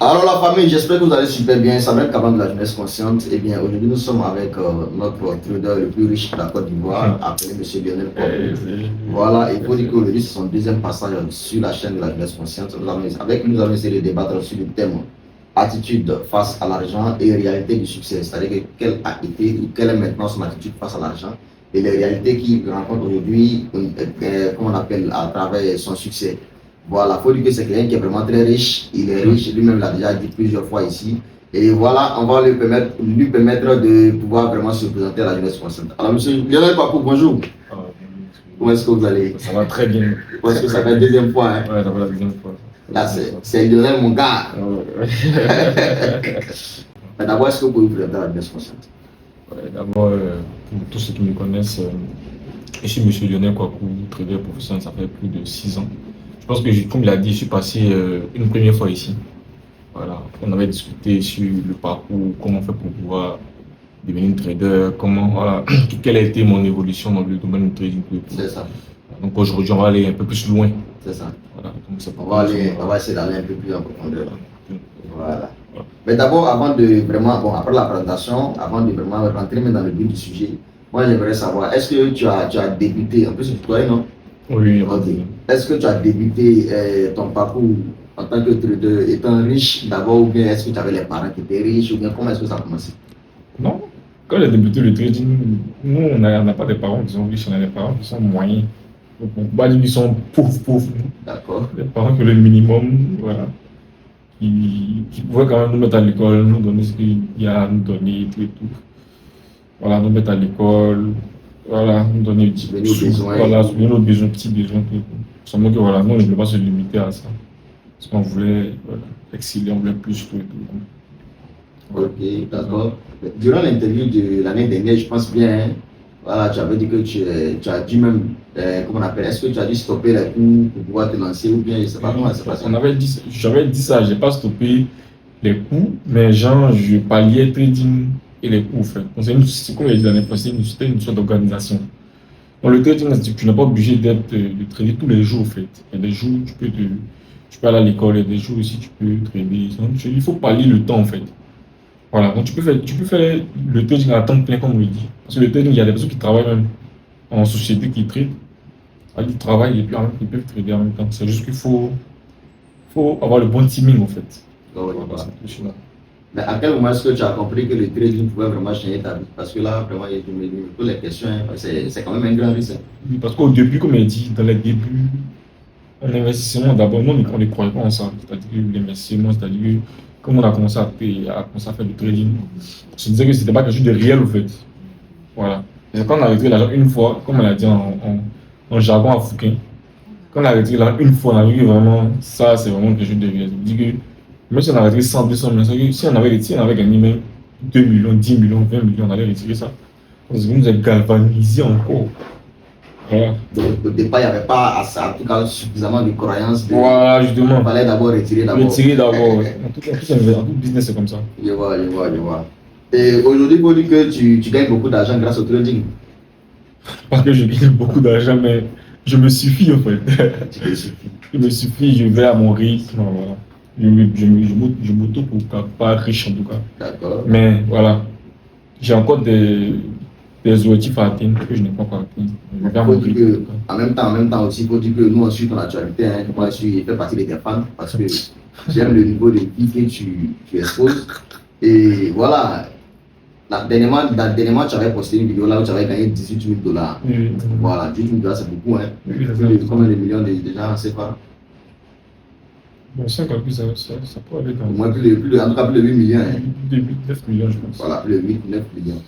Alors la famille, j'espère que vous allez super bien. Ça va être avant de la jeunesse consciente. Eh bien, aujourd'hui, nous sommes avec notre trader le plus riche de la Côte d'Ivoire, appelé M. Lionel Pogba. Voilà, il faut dire qu'aujourd'hui, c'est son deuxième passage sur la chaîne de la jeunesse consciente. Avec nous allons essayer de débattre sur le thème attitude face à l'argent et réalité du succès. C'est-à-dire que quelle a été ou quelle est maintenant son attitude face à l'argent et les réalités qu'il rencontre aujourd'hui, comme on appelle, à travers son succès. Voilà, il faut dire que c'est quelqu'un qui est vraiment très riche. Il est riche, lui-même l'a déjà dit plusieurs fois ici. Et voilà, on va lui permettre de pouvoir vraiment se présenter à la jeunesse consciente. Alors, monsieur Lionel Papou, bonjour. Comment est-ce que vous allez? Ça va très bien. Parce que ça fait la deuxième fois. Hein? Ouais, ça va la deuxième fois. Là, c'est Lionel, mon gars. Mais d'abord, est-ce que vous pouvez vous présenter à la jeunesse consciente? Ouais, d'abord, pour tous ceux qui me connaissent, je suis monsieur Lionel Kwaku, trader professionnel, ça fait plus de 6 ans. Je pense que, comme il a dit, je suis passé une première fois ici. Voilà. On avait discuté sur le parcours, comment on fait pour pouvoir devenir trader, voilà, quelle a été mon évolution dans le domaine du trading. C'est ça. Donc aujourd'hui, on va aller un peu plus loin. C'est ça. Voilà. Donc, on va essayer d'aller un peu plus en profondeur. Voilà. Mais d'abord, après la présentation, avant de vraiment rentrer dans le but du sujet, moi j'aimerais savoir, est-ce que tu as débuté, en plus c'est toi, non? Oui. Okay. Est-ce que tu as débuté ton parcours en tant que trader étant riche d'abord, ou bien est-ce que tu avais les parents qui étaient riches, ou bien comment est-ce que ça a commencé? Non. Quand j'ai débuté le trading, nous, on n'a pas des parents qui sont riches, on a des parents qui sont moyens. Donc, on peut pas dire qu'ils sont pauvres. D'accord. Des parents qui ont le minimum, voilà. Qui pouvaient quand même nous mettre à l'école, nous donner ce qu'il y a à nous donner, tout et tout. Voilà, nous mettre à l'école, voilà, nous donner des petits besoins. Voilà, subvenir nos besoins, petits besoins, tout et tout. Seulement que voilà, nous, on ne voulait pas se limiter à ça. Parce qu'on voulait exceller, on voulait plus, tout et tout. Voilà. Ok, d'accord. Durant l'interview de l'année dernière, je pense bien, hein, voilà, tu avais dit que tu as dû même, comment on appelle, est-ce que tu as dû stopper les cours pour pouvoir te lancer ou bien je ne sais pas comment ça s'est passé? J'avais dit ça, je n'ai pas stoppé les cours, mais genre, je palliais trading et les cours, en fait. C'est comme il a dit l'année passée, c'était une sorte d'organisation. Dans le trading, tu n'es pas obligé de trader tous les jours, en fait. Il y a des jours où tu peux aller à l'école, il y a des jours aussi tu peux trader. Donc, il faut pallier le temps, en fait. Voilà, donc tu peux faire le trading à temps plein, comme on le dit. Parce que le trading, il y a des personnes qui travaillent même en société qui tradent. Ils travaillent et puis ils peuvent trader en même temps. C'est juste qu'il faut avoir le bon timing, en fait. Oh, voilà. Mais à quel moment est-ce que tu as compris que le trading pouvait vraiment changer ta vie? Parce que là, vraiment, il y a toutes les questions, hein, c'est quand même un grand risque. Oui, parce qu'au début, comme il dit, dans les débuts, en investissement, d'abord, nous, on ne croyait pas en ça. C'est-à-dire que l'investissement, c'est-à-dire que comme on a commencé à faire du trading, on se disait que c'était pas quelque chose de réel, au fait. Voilà. Et quand on a retiré l'argent une fois, comme on l'a dit en jargon africain, quand on a retiré l'argent une fois, on a vu que vraiment, ça, c'est vraiment quelque chose de réel. Je dis que même si on a retiré 100, 200 millions, si on avait gagné même 2 millions, 10 millions, 20 millions, on allait retirer ça. Parce que nous a galvanisé encore. Voilà. Donc, au départ, il n'y avait pas en tout cas suffisamment de croyances. Voilà, justement. Il fallait d'abord retirer d'abord. En tout business, c'est comme ça. Je vois. Et aujourd'hui, il faut dire que tu gagnes beaucoup d'argent grâce au trading. Parce que je gagne beaucoup d'argent, mais je me suffis en fait. Je me suffis, je vais à mon rythme. Voilà. Je m'auto pas riche en tout cas. D'accord. Mais voilà, j'ai encore des objectifs à atteindre que je n'ai pas encore atteints. En même temps aussi, il faut dire que nous, on suit ton actualité. Hein, moi, je fais partie de tes fans parce que j'aime le niveau de vie que tu exposes. Et voilà, dernièrement, tu avais posté une vidéo là où tu avais gagné 18 000 $. Oui. Voilà, 18 000 $, c'est beaucoup. Hein. Oui, combien de millions de gens, on ne sait pas. Bon, 5 ans plus, ça peut aller dans. Au moins en tout cas plus de 8 millions. Hein. 9 millions, je pense. Voilà, plus de 8, 9 millions.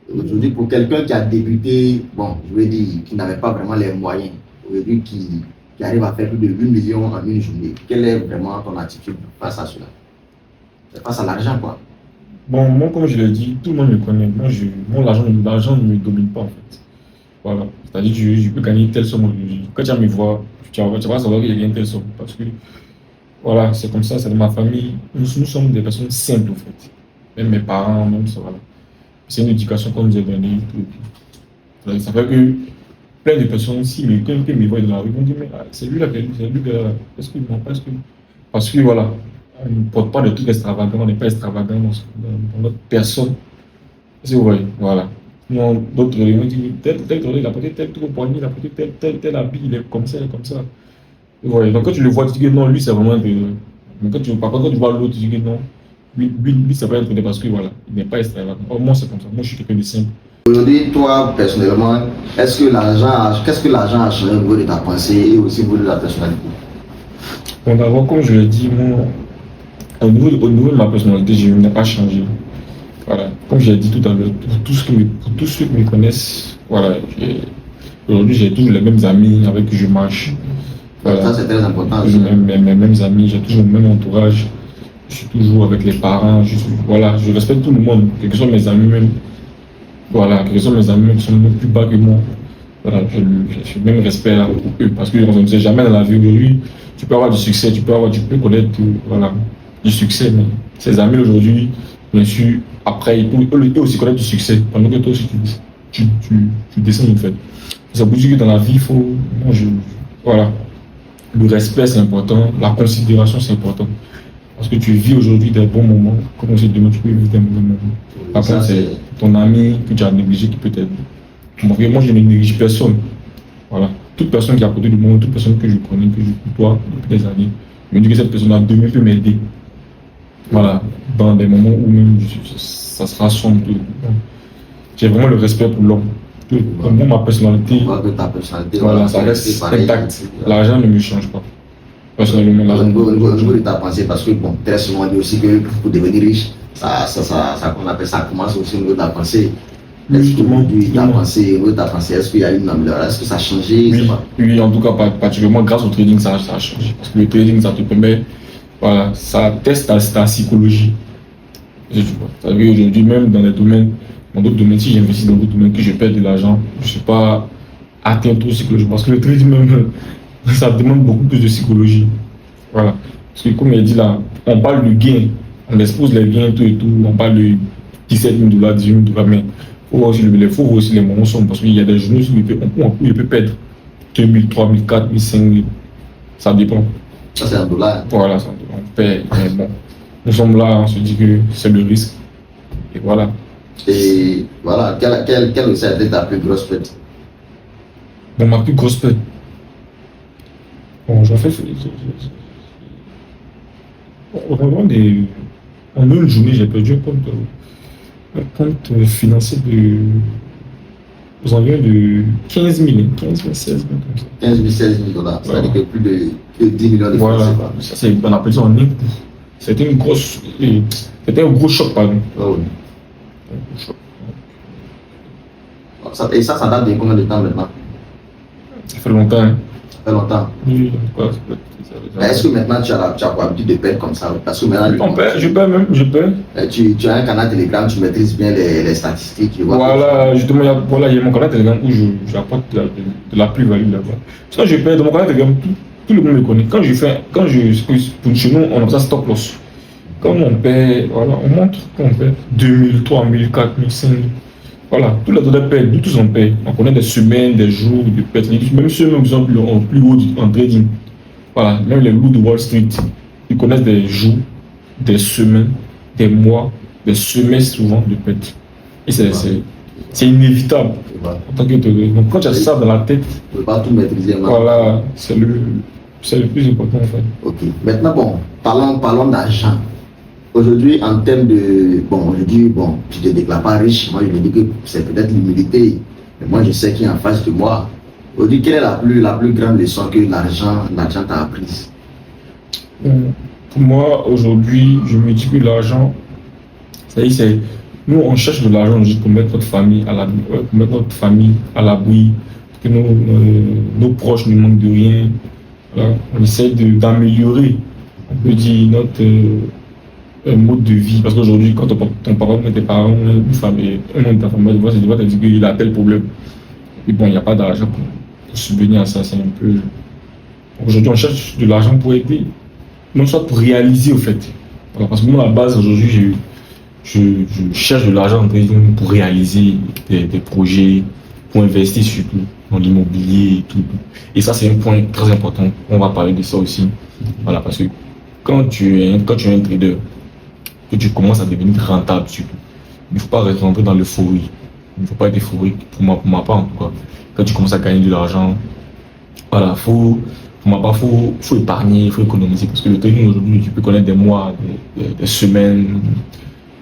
Aujourd'hui, pour quelqu'un qui a débuté, bon, je veux dire, qui n'avait pas vraiment les moyens, aujourd'hui, qui arrive à faire plus de 8 millions en une journée, quelle est vraiment ton attitude face à cela? C'est face à l'argent, quoi. Bon, moi, comme je l'ai dit, tout le monde me connaît. Moi, l'argent ne me domine pas, en fait. Voilà. C'est-à-dire que je peux gagner telle somme aujourd'hui. Quand tu vas me voir, tu vas savoir que j'ai gagné telle somme. Parce que, voilà, c'est comme ça, c'est de ma famille. Nous sommes des personnes simples, en fait. Même mes parents, même ça, voilà. C'est une éducation qu'on nous a donnée. Ça fait que plein de personnes, si quelqu'un me voit dans la rue, vont dire, mais c'est lui là, est-ce que. Parce que voilà, On ne porte pas de trucs extravagants, on n'est pas extravagant dans notre personne. C'est vrai, voilà. Non, d'autres, ils vont dire, tel, il a porté tel truc au poignet, il a porté tel habit, il est comme ça, il est comme ça. Ouais, donc quand tu le vois, tu dis que non, lui, c'est vraiment un peu. Mais par contre, quand tu vois l'autre, tu dis que non, lui ça va être parce que voilà, il n'est pas extravagant. Oh, moi, c'est comme ça. Moi, je suis quelqu'un de simple. Aujourd'hui, toi, personnellement, qu'est-ce que l'argent a changé au niveau de ta pensée et aussi au niveau de la personnalité? Bon, d'abord, comme je l'ai dit, moi, au niveau de ma personnalité, je n'ai pas changé. Voilà. Comme je l'ai dit tout à l'heure, pour tous ceux qui me connaissent, voilà, aujourd'hui, j'ai toujours les mêmes amis avec qui je marche. Voilà. Ça, c'est très important. Mes mêmes amis, j'ai toujours le même entourage. Je suis toujours avec les parents. Voilà, je respecte tout le monde, quels que soient mes amis même. Voilà, quels que soient mes amis même qui sont même plus bas que moi. Voilà, j'ai le même respect là, pour eux. Parce qu'on ne sait jamais dans la vie aujourd'hui, tu peux avoir du succès, tu peux connaître voilà, du succès. Mais ces amis aujourd'hui, bien sûr, après, eux aussi connaissent du succès. Pendant que toi aussi, tu descends en fait. Ça veut dire que dans la vie, il faut. Voilà. Le respect, c'est important. La considération, c'est important. Parce que tu vis aujourd'hui des bons moments, comme on sait demain, tu peux vivre des mauvais moments. Par contre, c'est ton ami que tu as négligé qui peut t'aider. Moi, je ne néglige personne. Voilà. Toute personne qui est à côté du monde, toute personne que je connais, que je côtoie depuis des années, je me dis que cette personne-là demain peut m'aider. Voilà. Dans des moments où même ça sera sombre. J'ai vraiment le respect pour l'homme. Moi, ma personnalité, voilà, ça reste intact. L'argent ne me change pas. Personnellement, l'argent. Au niveau de ta pensée, parce que bon, très souvent on dit aussi que pour devenir riche, qu'on appelle ça commence aussi au niveau de ta pensée. Est-ce que ta pensée, est-ce qu'il y a une amélioration? Est-ce que ça a changé? Oui, en tout cas, particulièrement grâce au trading, ça a changé. Parce que le trading, ça te permet, voilà, ça teste ta psychologie. Ça veut dire aujourd'hui, même dans d'autres domaines, si j'investis dans d'autres domaines, que je perds de l'argent, je ne suis pas atteint trop psychologiquement. Parce que le trading, même, ça demande beaucoup plus de psychologie. Voilà. Parce que comme il dit là, on parle du gain, on expose les gains, tout et tout, on parle de 17 000 $, 18 000 $, mais il faut voir aussi les moments sombres, parce qu'il y a des journées où il peut perdre 2 000, 3 000, 4 000, 5 000. Ça dépend. Ça, c'est un dollar. Voilà, ça, on perd, mais bon. Nous sommes là, on se dit que c'est le risque. Et voilà. Et voilà, quelle aussi a été ta plus grosse perte? Bon, ma plus grosse perte. Bon, j'en fais. En une journée, j'ai perdu un compte financier aux environs de 15 000, 15 000, 16 000, comme ça. 15 000, 16 000 $. C'est-à-dire que plus de 10 millions de francs. Voilà, on appelle ça en un coup. C'était un gros choc, pardon. Oh, oui. Un gros choc. Et ça date de combien de temps maintenant? Ça fait longtemps. Hein. Ça fait longtemps. Oui, est-ce que maintenant tu as l'habitude de perdre comme ça? Parce que maintenant, je peux même. Tu as un canal Telegram, tu maîtrises bien les statistiques. Voilà, justement, il y a mon canal Telegram où j'apporte de la plus-value là-bas. Sinon, je perds dans mon canal Telegram, tout le monde me connaît. Pour chez nous, on a ça stop loss. Quand on perd, voilà, on montre qu'on perd 2 000, 3 000, 4 000, 5 000. Voilà, tous les autres perdent, nous tous on paye. On connaît des semaines, des jours de perte. Même ceux qui sont plus hauts en trading. Voilà, même les loups de Wall Street, ils connaissent des jours, des semaines, des mois, des semestres souvent de perte. Et c'est inévitable en tant que trader. Donc quand tu as ça dans la tête, tu ne peux pas tout maîtriser. Voilà, c'est le plus important en fait. Ok, maintenant bon, parlons d'argent. Aujourd'hui, en termes de. Aujourd'hui, tu ne te déclares pas riche. Moi, je me dis que c'est peut-être l'humilité. Mais moi, je sais qui est en face de moi. Aujourd'hui, quelle est la plus grande leçon que l'argent t'a apprise? Pour moi, aujourd'hui, je me dis que l'argent, c'est. Nous, on cherche de l'argent juste pour mettre notre famille à l'abri, que nos proches ne manquent de rien. Voilà. On essaie d'améliorer, on peut dire, notre. Mode de vie, parce qu'aujourd'hui, quand ton parent met tes parents, une famille, un membre de ta famille, tu vas te dire qu'il a tel problème. Et bon, il n'y a pas d'argent pour subvenir à ça, c'est un peu. Aujourd'hui, on cherche de l'argent pour aider, non soit pour réaliser au fait. Voilà, parce que moi, à la base, aujourd'hui, je cherche de l'argent pour réaliser des projets, pour investir surtout dans l'immobilier et tout. Et ça, c'est un point très important. On va parler de ça aussi. Voilà, parce que quand tu es un trader, que tu commences à devenir rentable surtout, il ne faut pas rentrer dans l'euphorie. Il ne faut pas être euphorique, pour ma part en tout cas. Quand tu commences à gagner de l'argent, voilà, pour ma part, faut épargner, il faut économiser. Parce que le trading aujourd'hui, tu peux connaître des mois, des semaines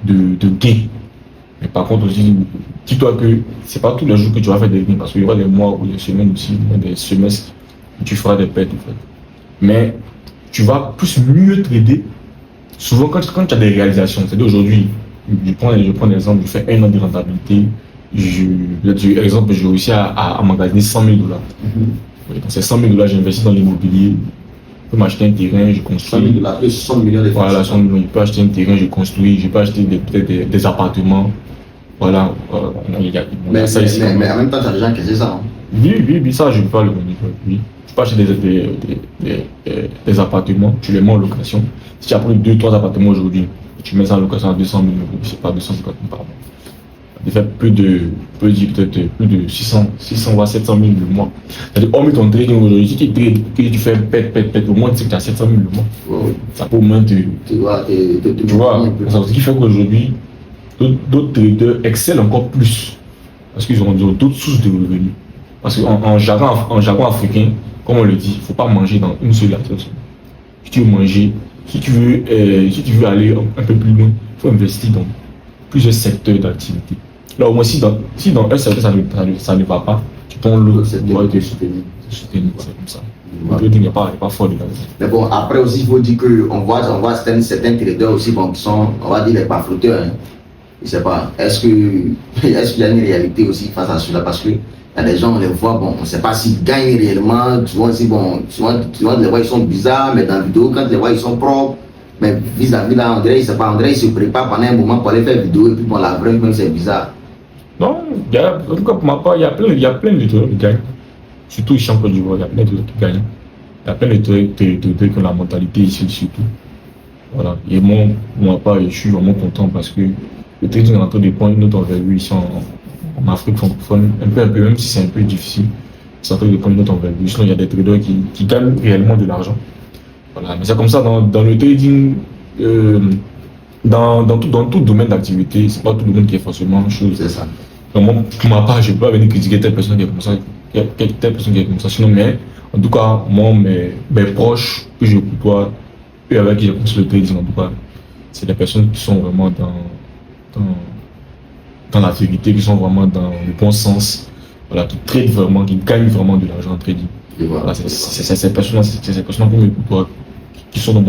de gains. Mais par contre aussi, dis-toi que c'est pas tous les jours que tu vas faire des gains, parce qu'il y aura des mois ou des semaines aussi, des semestres où tu feras des pertes en fait. Mais tu vas mieux trader souvent quand tu as des réalisations. C'est-à-dire aujourd'hui, je prends l'exemple, je fais 1 an de rentabilité. Exemple, j'ai réussi à emmagasiner 100 000 dollars. Donc ces 100 000 dollars, j'investis dans l'immobilier. Je peux m'acheter un terrain, je construis. 100 000 dollars, plus 100 millions de francs. Voilà, 100 millions. Je peux acheter un terrain, je construis. Je peux acheter des appartements. Voilà. Mais en même temps, tu as déjà encaissé ça. Hein? Oui, ça, je ne peux pas le manier. Oui. Je peux acheter des appartements, tu les mets en location. Si tu as pris 2-3 appartements aujourd'hui, tu mets ça en location à 200 000 euros, je sais pas, 250 000 par mois. Ça fait plus de 600 voire 700 000 le mois. C'est-à-dire, hormis ton trading aujourd'hui, si tu trades, que tu fais pète, au moins tu sais que tu as 700 000 le mois. Oui. Ça peut au moins te. Tu vois, ce qui fait qu'aujourd'hui, d'autres traders excellent encore plus. Parce qu'ils ont d'autres sources de revenus. Parce qu'en jargon africain, comme on le dit, il ne faut pas manger dans une seule assiette. Si tu veux manger, si tu veux aller un peu plus loin, il faut investir dans plusieurs secteurs d'activité. Là, au moins, si dans un secteur ça ne va pas, tu prends l'autre secteur et te soutenir. C'est comme ça. Le trading n'est pas fort dedans. Mais bon, après aussi, il faut dire qu'on voit certains traders aussi qui sont, on va dire, les pafroteurs. Hein. Je ne sais pas. Est-ce qu'il y a une réalité aussi face à cela? Parce que il y a des gens, on les voit, bon, on ne sait pas s'ils gagnent réellement. Souvent, les voix ils sont bizarres, mais dans la vidéo, quand les voix ils sont propres, mais vis-à-vis là, André, il se prépare pendant un moment pour aller faire vidéo, et puis bon, la vraie, même c'est bizarre. Non, en tout cas, pour ma part, il y a plein de traders qui gagnent. Surtout ici en Côte d'Ivoire, il y a plein de traders qui gagnent. Il y a plein de traders qui ont la mentalité ici, surtout. Voilà. Et moi, pour ma part, je suis vraiment content parce que le trading est en train de prendre une autre envergure ici en Afrique francophone, un peu, même si c'est un peu difficile, c'est en train de prendre une autre envergure. Sinon, il y a des traders qui gagnent réellement de l'argent. Voilà. Mais c'est comme ça, dans le trading, dans tout domaine d'activité, c'est pas tout le monde qui est forcément chose. C'est ça. Donc, moi, pour ma part, je ne peux pas venir critiquer telle personne qui est comme ça, telle personne qui est comme ça. Sinon, mais, en tout cas, moi, mes proches que je côtoie, eux avec qui j'ai commencé le trading, en tout cas, c'est des personnes qui sont vraiment dans la vérité, qui sont vraiment dans le bon sens, voilà, qui tradent vraiment, qui gagnent vraiment de l'argent en trading. Voilà, c'est ces personnes-là que je côtoie, qui sont dans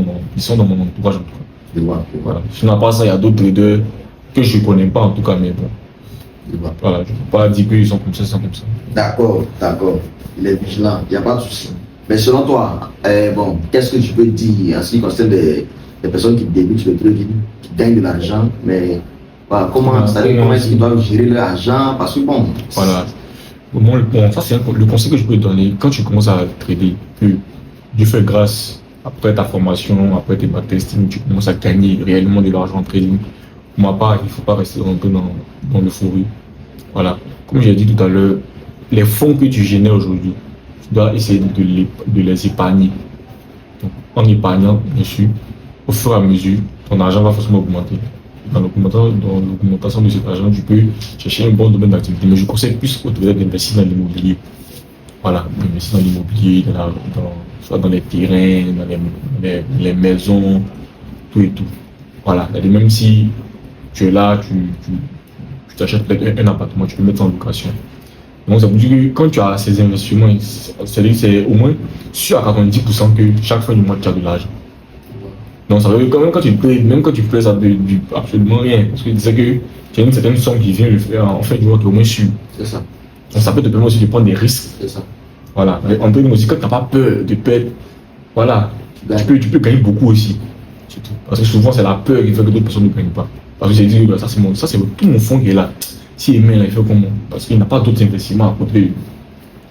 mon entourage, en tout cas. Voilà. Sinon, à part ça, il y a d'autres traders que je ne connais pas, en tout cas, mais bon. Voilà, je ne peux pas dire qu'ils sont comme ça, ils sont comme ça. D'accord. Il est vigilant, il n'y a pas de souci. Mais selon toi, bon, qu'est-ce que tu peux dire en ce qui concerne des personnes qui débutent le trading, qui gagnent de l'argent, mais voilà, comment est-ce qu'ils doivent gérer leur argent? Parce que bon. Voilà. Ça, c'est le conseil que je peux te donner. Quand tu commences à trader, que Dieu fait grâce, après ta formation, après tes backtesting, tu commences à gagner réellement de l'argent en trading. Pour ma part, il ne faut pas rester un peu dans l'euphorie. Voilà. Comme j'ai dit tout à l'heure, les fonds que tu génères aujourd'hui, tu dois essayer de les épargner. Donc, en épargnant, bien sûr, au fur et à mesure, ton argent va forcément augmenter. Dans l'augmentation de cet argent, tu peux chercher un bon domaine d'activité. Mais je conseille plus aux traders d'investir dans l'immobilier. Voilà, d'investir dans l'immobilier, soit dans les terrains, dans les maisons, tout et tout. Voilà, même si tu es là, tu t'achètes peut-être un appartement, tu peux mettre ça en location. Donc ça veut dire que quand tu as ces investissements, c'est-à-dire que c'est au moins sûr à 90% que chaque fin du mois tu as de l'argent. Donc ça veut dire que même quand tu fais ça de absolument rien, parce que tu sais que tu as une certaine somme qui vient le faire en fin du mois, tu es au moins sûr. C'est ça. Donc ça peut te permettre aussi de prendre des risques. C'est ça. Voilà. En trading aussi, quand tu n'as pas peur de perdre, voilà, tu peux gagner beaucoup aussi. Surtout. Parce que souvent c'est la peur qui fait que d'autres personnes ne gagnent pas. Parce que j'ai dit, ça c'est tout mon fonds qui est là. S'il est là, il fait comment? Parce qu'il n'a pas d'autres investissements à côté.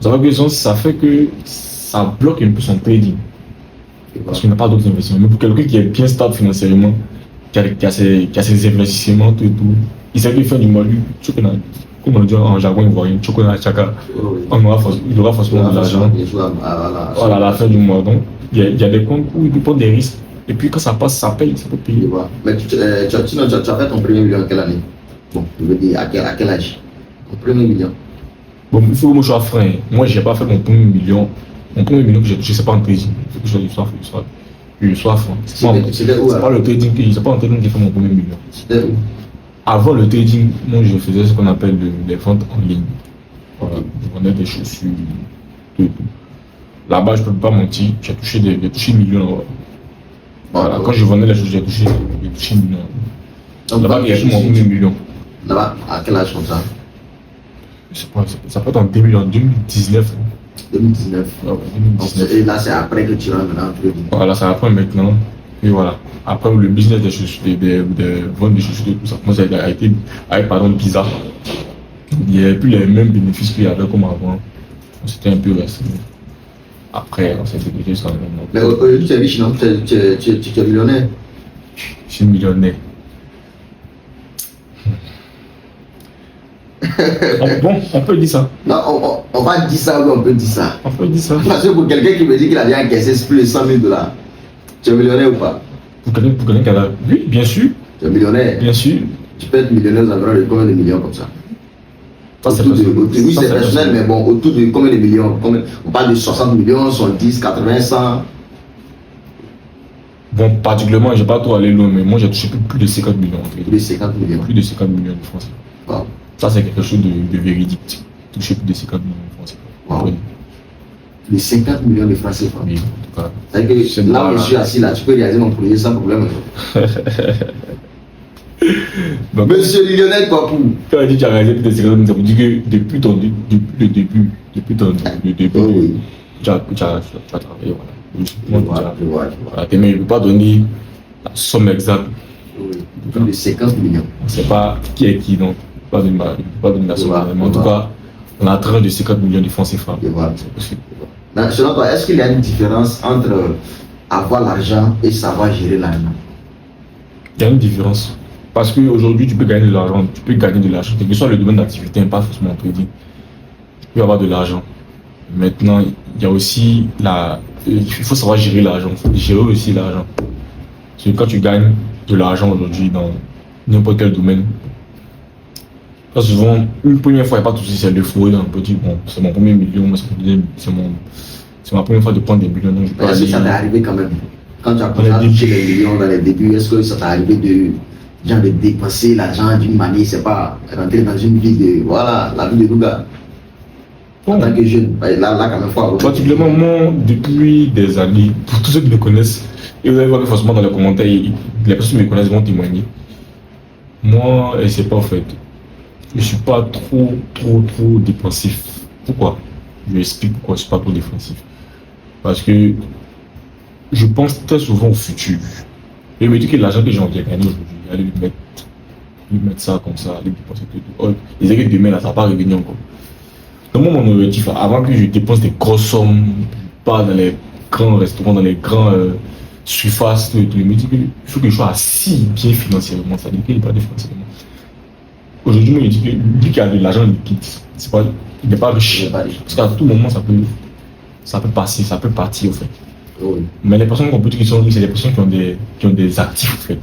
Vous savez que ça fait que ça bloque un peu son trading. Parce qu'il n'a pas d'autres investissements. Mais pour quelqu'un qui est bien stable financièrement, qui a ses investissements, tout et tout, il sait qu'il fait du mois, lui, comme on le dit en jargon ivoirien, il aura forcément de l'argent. Voilà, à la fin du mois. Donc, il y a des comptes où il peut prendre des risques. Et puis quand ça passe, ça paye, ça peut Je payer. vois. Mais sinon, tu as fait ton premier million en quelle année? Bon, je veux dire, à quel âge? Ton premier million. Bon, il faut que moi je sois franc. Moi, j'ai pas fait mon premier million. Mon premier million que j'ai touché, c'est pas en trading. Il faut que je sois franc. C'était où? C'est pas le trading c'est pas en trading que j'ai fait mon premier million. C'était où? Avant le trading, moi je faisais ce qu'on appelle les ventes en ligne. Voilà, je vendais des chaussures, tout. Là-bas, je peux pas mentir, j'ai touché millions. Voilà, quand je vendais les chaussures, j'ai touché millions. Donc, Là-bas, j'ai fait mon premier million. Là-bas, à quel âge comme ça? Je sais pas, ça peut être en 2019. 2019. Ouais, Donc, 2019. et là, c'est après que tu rentres maintenant en trading. Voilà, ça apprend maintenant. Et voilà. Après, le business des chaussures, des ventes de chaussures et tout ça, moi, ça a été, avec pardon, bizarre. Il n'y avait plus les mêmes bénéfices qu'il y avait comme avant. C'était un peu restreint. Après, on s'est sécurité sur le moment. Mais aujourd'hui, tu es riche, non? Tu es millionnaire. Je suis millionnaire. Bon, on peut dire ça. Non, on va dire ça ou on peut dire ça. On peut dire ça. Parce que pour quelqu'un qui me dit qu'il a déjà encaissé plus de 100 000 $, tu es millionnaire ou pas? Pour quelqu'un qui a la... Oui, bien sûr. Tu es millionnaire. Bien sûr. Tu peux être millionnaire aux environs de combien de millions comme ça? Ça, c'est Oui, personnel. c'est personnel, mais bon, autour de combien de millions? On parle de 60 millions, 70, 80, 100. Bon, particulièrement, je n'ai pas trop allé loin, mais moi, j'ai touché plus de 50 millions. Plus de 50 millions. Plus de 50 millions de francs CFA. Wow. Ça, c'est quelque chose de véridique. Toucher plus de 50 millions de francs CFA. Wow. Plus de 50 millions de francs CFA. Oui, en tout cas. C'est-à-dire que là où je suis assis, là, tu peux réaliser mon projet sans problème. Donc, Monsieur millionnaire, quoi, pour? quand on dit que tu as réalisé plus de 50 millions, ça veut dire que depuis le début, Oui. tu as travaillé. Je vois. Voilà, mais il ne peut pas donner la somme exacte. Oui. Plus de 50 millions. On ne sait pas qui est qui, donc pas donner la somme. Mais en tout cas, on a 30 de 50 millions de francs CFA. Je vois. C'est possible. Donc, selon toi, est-ce qu'il y a une différence entre avoir l'argent et savoir gérer l'argent? Il y a une différence. Parce qu'aujourd'hui, tu peux gagner de l'argent, quel que soit le domaine d'activité, pas forcément en trading. Tu peux avoir de l'argent. Maintenant, il y a aussi il faut savoir gérer l'argent, il faut gérer aussi l'argent. Parce que quand tu gagnes de l'argent aujourd'hui dans n'importe quel domaine, là souvent, une première fois, il n'y a pas de souci, c'est le fouet, on peut dire, bon, c'est mon premier million, c'est ma première fois de prendre des millions, donc je peux Est-ce que ça t'est arrivé quand même? Quand tu as commencé à toucher les millions dans les débuts, est-ce que ça t'est arrivé de dépenser l'argent d'une manière, c'est pas rentrer dans une vie de, voilà, la vie de Douga? En tant que jeune, là quand même, faut particulièrement moi, depuis des années, pour tous ceux qui me connaissent, et vous allez voir que forcément dans les commentaires, les personnes qui me connaissent vont témoigner. Moi, et c'est pas en fait, je suis pas trop dépensif. Pourquoi? Je explique pourquoi je suis pas trop défensif. Parce que je pense très souvent au futur. Je me dis que l'argent que j'ai envie de gagner aujourd'hui, aller lui mettre ça comme ça, aller dépenser tout. Oh, les années demain là, ça va pas revenir encore. Donc moi, mon objectif, avant que je dépense des grosses sommes, pas dans les grands restaurants, dans les grands surfaces, tout, je me dis qu'il faut que je sois assis bien financièrement, ça veut dire qu'il n'est pas financièrement. Aujourd'hui, moi, je dis que lui qui a de l'argent liquide, il n'est pas riche. Parce qu'à tout moment, ça peut passer, ça peut partir, en fait. Oui. Mais les personnes qu'on peut dire qui sont riches, c'est les personnes qui ont des actifs, en fait.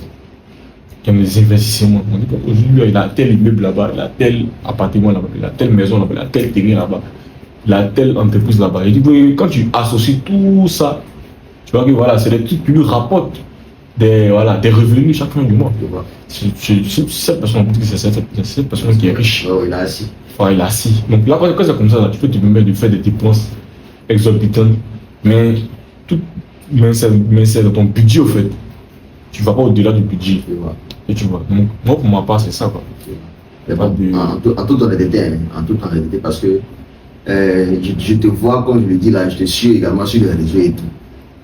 Qui ont des investissements. On dit qu'aujourd'hui, il a tel immeuble là-bas, il a tel appartement là-bas, il a telle maison là-bas, il a tel terrain là-bas, il a telle entreprise là-bas. Et du coup, quand tu associes tout ça, tu vois que voilà, c'est des trucs qui lui rapportent des revenus chaque fin du mois. C'est cette personne, c'est cette personne qui est riche. Oh, il est assis. Ouais, il est assis. Donc là, quand c'est comme ça, là, tu peux te permettre de faire des dépenses exorbitantes, mais c'est dans ton budget, au fait. Tu ne vas pas au-delà du budget. Et tu vois. Donc, moi, pour ma part, c'est ça, quoi. Mais bon, en toute honnêteté, parce que je te vois, comme je le dis là, je te suis également sur les réseaux et tout.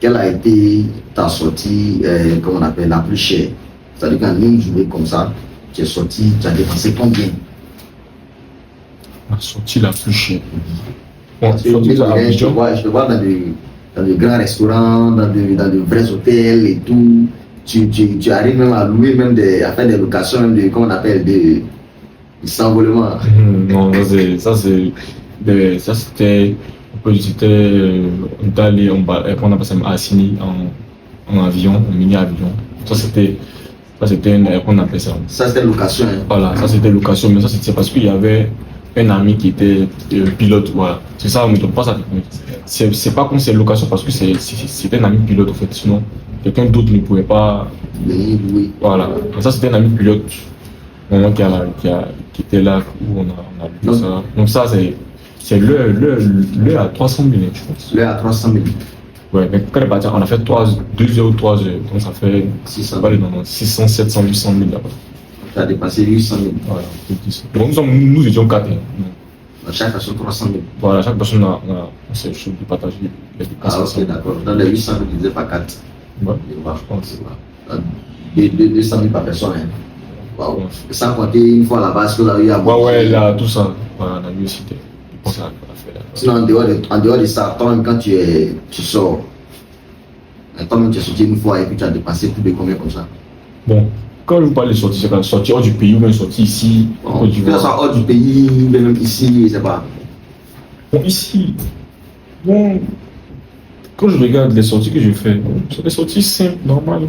Quelle a été ta sortie, comment on appelle, la plus chère? C'est-à-dire qu'en une journée comme ça, tu es sorti, tu as dépensé combien? La sortie la plus chère. Bon, Parce que je te vois dans de grands restaurants, dans de vrais hôtels et tout. Tu arrives même à louer, à faire des locations, même de, comment on appelle, de s'envolement. Non, ça c'était, on est allé, on appelle ça à Assini, en avion, en mini-avion. Ça, c'était qu'on appelait ça. Ça, c'était location. Hein. Voilà, ça, c'était location. Mais ça, c'était parce qu'il y avait un ami qui était pilote. Voilà. C'est ça, on ne donne pas ça. C'est pas comme c'est location parce que c'était un ami pilote, en fait. Sinon, quelqu'un d'autre ne pouvait pas. Oui. Voilà. Mais ça, c'était un ami pilote. Vraiment qui était là où on a vu ça. Donc, ça, c'est l'heure à 300 000, je pense. L'heure à 300 000. Ouais, mais quand on est parti, on a fait 2 heures ou 3 heures. Donc, ça fait 600, 700, 800 000 là-bas. Tu as dépassé 800 000. Voilà, donc nous étions 4. Chaque personne 300 000. Voilà, chaque personne on s'est de partager les dépenses. Ah, ok, d'accord. Dans les 800 000, tu disais pas 4. Ouais, je pense. 200 000 par personne. Hein. Wow. Sans compter une fois là-bas, ce que vous avez eu à manger. Ouais, là, tout ça. Voilà, on a eu aussi des dépenses à faire. Sinon, en dehors de ça, toi-même, quand tu sors, toi-même, tu es sorti une fois et puis tu as dépensé plus de combien comme ça? Bon, quand je vous parle de sortir, c'est quand sortir hors du pays ou même sortir ici. Que ce soit hors du pays, même ici, je sais pas. Bon, ici, bon, quand je regarde les sorties que je fais, c'est des sorties simples, normales.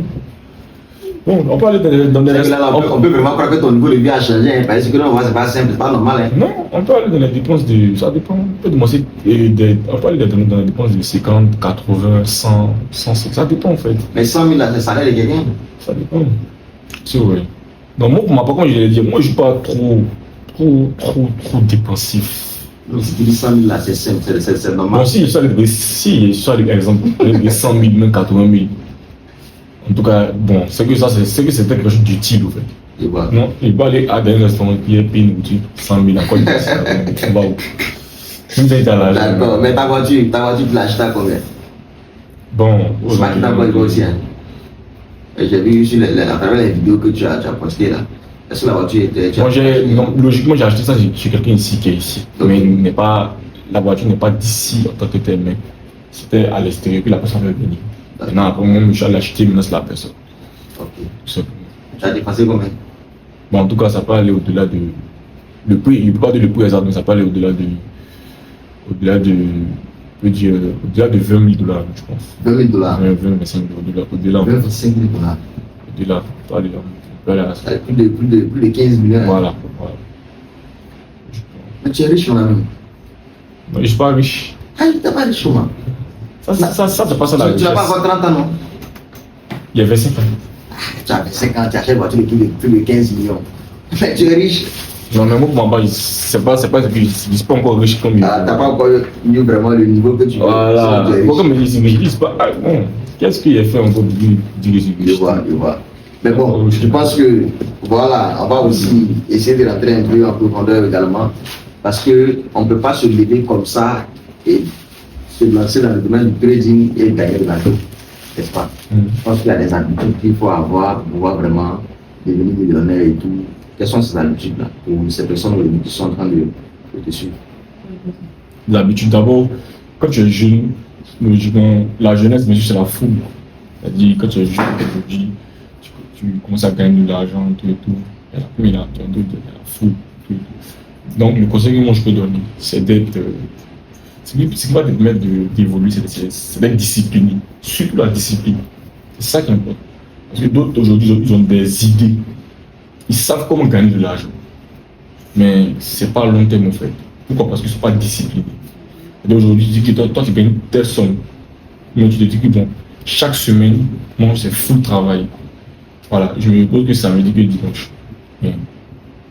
Bon, on peut aller dans des restaurants. On peut vraiment croire que ton niveau de vie a changé, hein, parce que là, on voit, c'est pas simple, c'est pas normal. Hein. Non, on peut aller dans les dépenses ça dépend. On peut demander, on peut aller dans les dépenses de 50, 80, 100, 150, ça dépend en fait. Mais 100 000 là, c'est le salaire de quelqu'un. Ça dépend. C'est vrai. Donc, moi, pour ma part, comme je l'ai dit, moi, je ne suis pas trop dépensif. Donc, si tu dis 100 000 là, c'est simple, c'est normal. Bon, si je suis avec exemple, avec 100 000, même 80 000. En tout cas, bon, c'est que c'était quelque chose d'utile, en fait. Et voilà. Non, il va aller à un restaurant qui est payé 100 000 encore. On va où? D'accord, mais ta voiture, tu l'achètes à combien? Bon, c'est pas que ta voiture aussi, hein. J'ai vu sur à travers les vidéos que tu as postées là. Est-ce que la voiture était. Logiquement, j'ai acheté ça chez quelqu'un ici qui est ici. Okay. Mais la voiture n'est pas d'ici en tant que telle, mais c'était à l'extérieur que la personne veut venir. Maintenant, après, moi, je l'ai acheté, maintenant, c'est la personne. Ok. Tu as dépassé combien? Bon, en tout cas, ça peut aller au-delà de. Le prix, il ne peut pas dire le prix exact, mais ça peut aller au-delà de. Au-delà de 20 000 $, je pense. 20 000 $? 25 000 $. Au-delà. 25 000 $. Au-delà. Plus de 15 millions. Voilà. Mais tu es riche, mon ami? Non, je ne suis pas riche. Ah, tu n'es pas riche, moi. Ça, c'est pas ça la richesse. Tu n'as pas encore 30 ans, non? Il y avait 5 ans. Tu as 25 ans, tu achètes une voiture de plus de 15 millions. Mais tu es riche. Non, mais moi, pour moi, c'est pas ce que je suis pas encore riche comme il. Ah, tu n'as pas encore eu vraiment le niveau que tu veux. Voilà. Pourquoi me dis pas, bon, qu'est-ce qu'il a fait encore de dire que je vois. Mais bon, je pense que, voilà, on va aussi essayer de rentrer un peu en profondeur également. Parce qu'on ne peut pas se lever comme ça et se lancer dans le domaine du trading et gagner de l'argent. N'est-ce pas? Je pense qu'il y a des habitudes qu'il faut avoir pour pouvoir vraiment devenir millionnaire et tout. Quelles sont ces habitudes-là pour ces personnes qui sont en train de te suivre? L'habitude, d'abord, quand tu es jeune, logiquement, la jeunesse, bien sûr, c'est la foule. C'est-à-dire, quand tu es jeune, tu commences à gagner de l'argent, tout et tout. Il y a la première, il y a la foule, tout et tout. Donc, le conseil que moi je peux donner, c'est d'être. Ce qui va te permettre d'évoluer, c'est d'être discipliné. Surtout la discipline. C'est ça qui importe. Parce que d'autres aujourd'hui, ils ont des idées. Ils savent comment gagner de l'argent. Mais ce n'est pas long terme en fait. Pourquoi? Parce qu'ils ne sont pas disciplinés. Et aujourd'hui, tu dis que toi, tu gagnes telle somme. Mais tu te dis que bon, chaque semaine, moi, c'est full travail. Voilà, je me pose que samedi, que dimanche. Mais,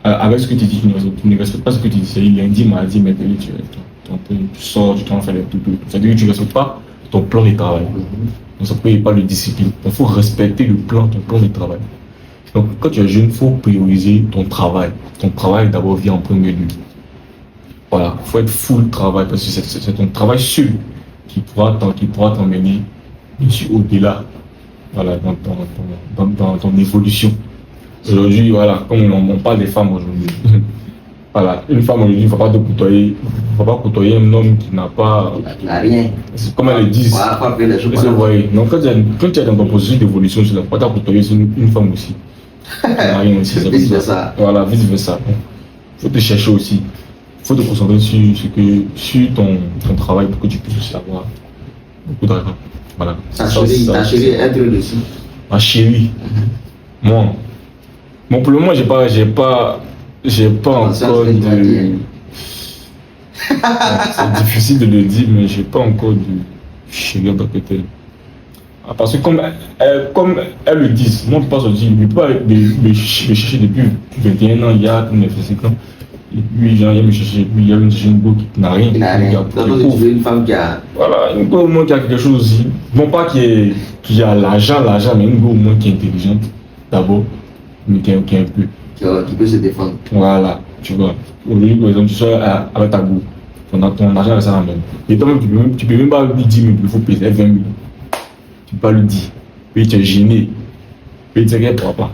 avec ce que tu dis, tu ne respectes pas ce que tu dis. C'est lundi, mardi, mercredi, tu sors, tu t'en fais tout. C'est-à-dire que tu ne respectes pas ton plan de travail. Donc ça ne peut pas de discipline. Il faut respecter ton plan de travail. Donc quand tu es jeune, il faut prioriser ton travail. Ton travail d'abord vient en premier lieu. Voilà, il faut être full travail parce que c'est ton travail seul qui pourra t'emmener au-delà, voilà, dans ton évolution. Aujourd'hui, voilà, comme on parle des femmes aujourd'hui. Voilà, une femme aujourd'hui, il ne faut pas côtoyer un homme qui n'a pas. Il n'a rien. Comme elles le disent. Donc, quand tu es dans ton processus d'évolution, tu ne vas pas côtoyer une femme aussi. Qui n'a rien aussi. Vice versa. Voilà, vice versa. Il faut te chercher aussi. Il faut te concentrer sur ton travail pour que tu puisses aussi avoir beaucoup d'argent. Voilà. Ta chérie est très dessus. Ma chérie. Moi. Bon, pour le moment, j'ai pas encore de. C'est difficile de le dire, mais j'ai pas encore de chérie en tant que tel. Parce que comme elles le disent, moi je pense aussi, je ne peux pas me chercher depuis 21 ans, il y a comme 25 ans. Et puis genre, il y a me chercher, puis il y a me chercher une go qui n'a rien. Il n'a rien. Donc tu veux une femme qui a. Voilà, une go au moins qui a quelque chose aussi. Non pas qui a l'argent, mais une go au moins qui est intelligente, d'abord, mais qui est un peu. Qui peut se défendre. Voilà, tu vois. Aujourd'hui, par exemple, tu sois avec ta go, ton argent reste à la même. Et toi-même, tu peux même pas lui dire, mais il faut payer 20 000. Tu peux pas lui dire. Puis tu es gêné. Puis tu sais qu'elle ne pourra pas.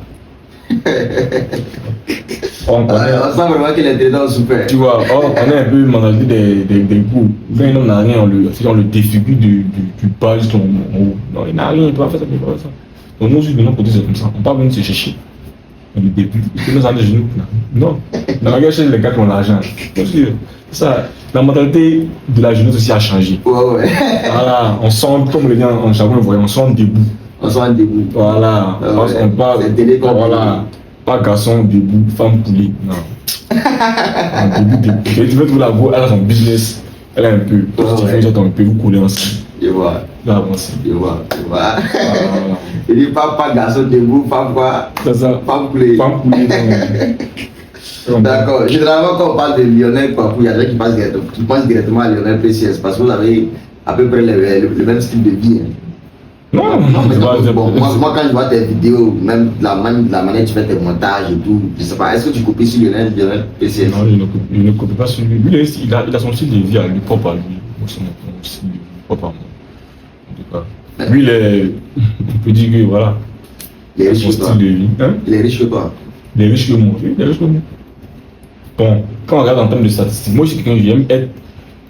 On sent vraiment qu'il est dedans super. Tu vois, on est un peu mentalité des goûts. Quand un homme n'a rien, on le défigure du bas jusqu'en haut. Non, il n'a rien, il ne peut pas faire ça, il ne peut pas faire ça. Donc nous aussi, de notre côté, c'est comme ça. On ne peut pas venir se chercher. On le début. Il nous a des genoux. Non. Dans la guerre, chez les gars qui ont l'argent. Ça, la mentalité de la jeunesse aussi a changé. Ouais. Voilà, on sent, comme le dit en jargon, on sent debout. On sent debout. Voilà, parce qu'on parle. Voilà, pas garçon debout, femme poulet. Non. Debout. Et tu veux trouver la go, elle a son business, elle est un peu. Tu fais un peu, vous coulez ensemble. Je vois. Là, avancez. Je vois. Il dit pas garçon debout, femme quoi? C'est ça. Femme poulet. Femme poulet, non. D'accord. Généralement, quand on parle de Lionel Kouakou, il y a des gens qui pensent directement à Lionel PCS parce que vous avez à peu près le même style de vie. Hein. Non, mais moi, quand je vois tes vidéos, même la manière dont tu fais tes montages et tout, je sais pas, est-ce que tu copies sur Lionel PCS? Non, je ne copie pas sur lui. Lui, il a son style de vie à lui, propre à lui. Moi, c'est mon style de vie propre à moi. En tout cas. Lui, on peut dire que voilà. Il est riche que toi. De vie. Hein? Il est riche que toi. Il est riche que moi. Oui, il est riche que moi. Bon, quand on regarde en termes de statistiques, moi, je suis quelqu'un,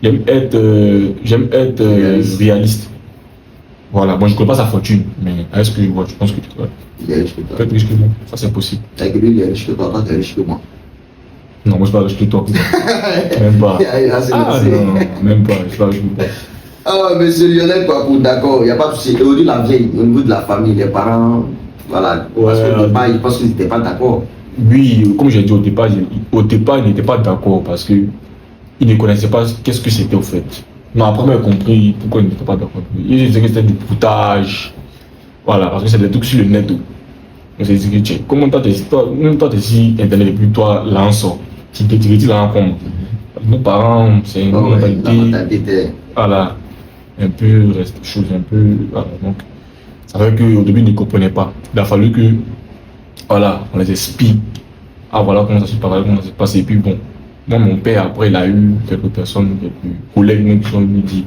j'aime être réaliste. Voilà, bon, je ne connais pas sa fortune, mais est-ce que ouais, je pense que ouais, il est riche que toi. Peut-être riche que moi, ça c'est possible. Avec lui, il est riche que toi, toi, tu es riche que moi. Non, moi je suis pas riche que toi. Même pas. Non, même pas, je suis pas riche que toi. Ah, monsieur Lionel Kouakou, d'accord, il n'y a pas de souci. Aujourd'hui, la vieille, au niveau de la famille, les parents, voilà, parce qu'au départ, ils pensent qu'ils n'étaient pas d'accord. Oui, comme j'ai dit au départ, ils n'étaient pas d'accord parce qu'ils ne connaissaient pas qu'est-ce que c'était au fait. Non, après, on a compris pourquoi ils n'étaient pas d'accord. Ils disaient que c'était du poutage. Voilà, parce que c'est des trucs sur le net. Donc, c'est dit que comment toi, tu es si internet et puis toi, là, on sort. Tu te dis là, on compte. Nos parents, c'est une mentalité. Voilà, un peu, reste chose, un peu. Voilà, donc, ça fait qu'au début, ils ne comprenaient pas. Il a fallu que, voilà, on les explique. Ah, voilà comment ça se passe, comment ça se passe. Et puis, bon. Moi, mon père, après, il a eu quelques personnes, quelques collègues même qui sont venus dire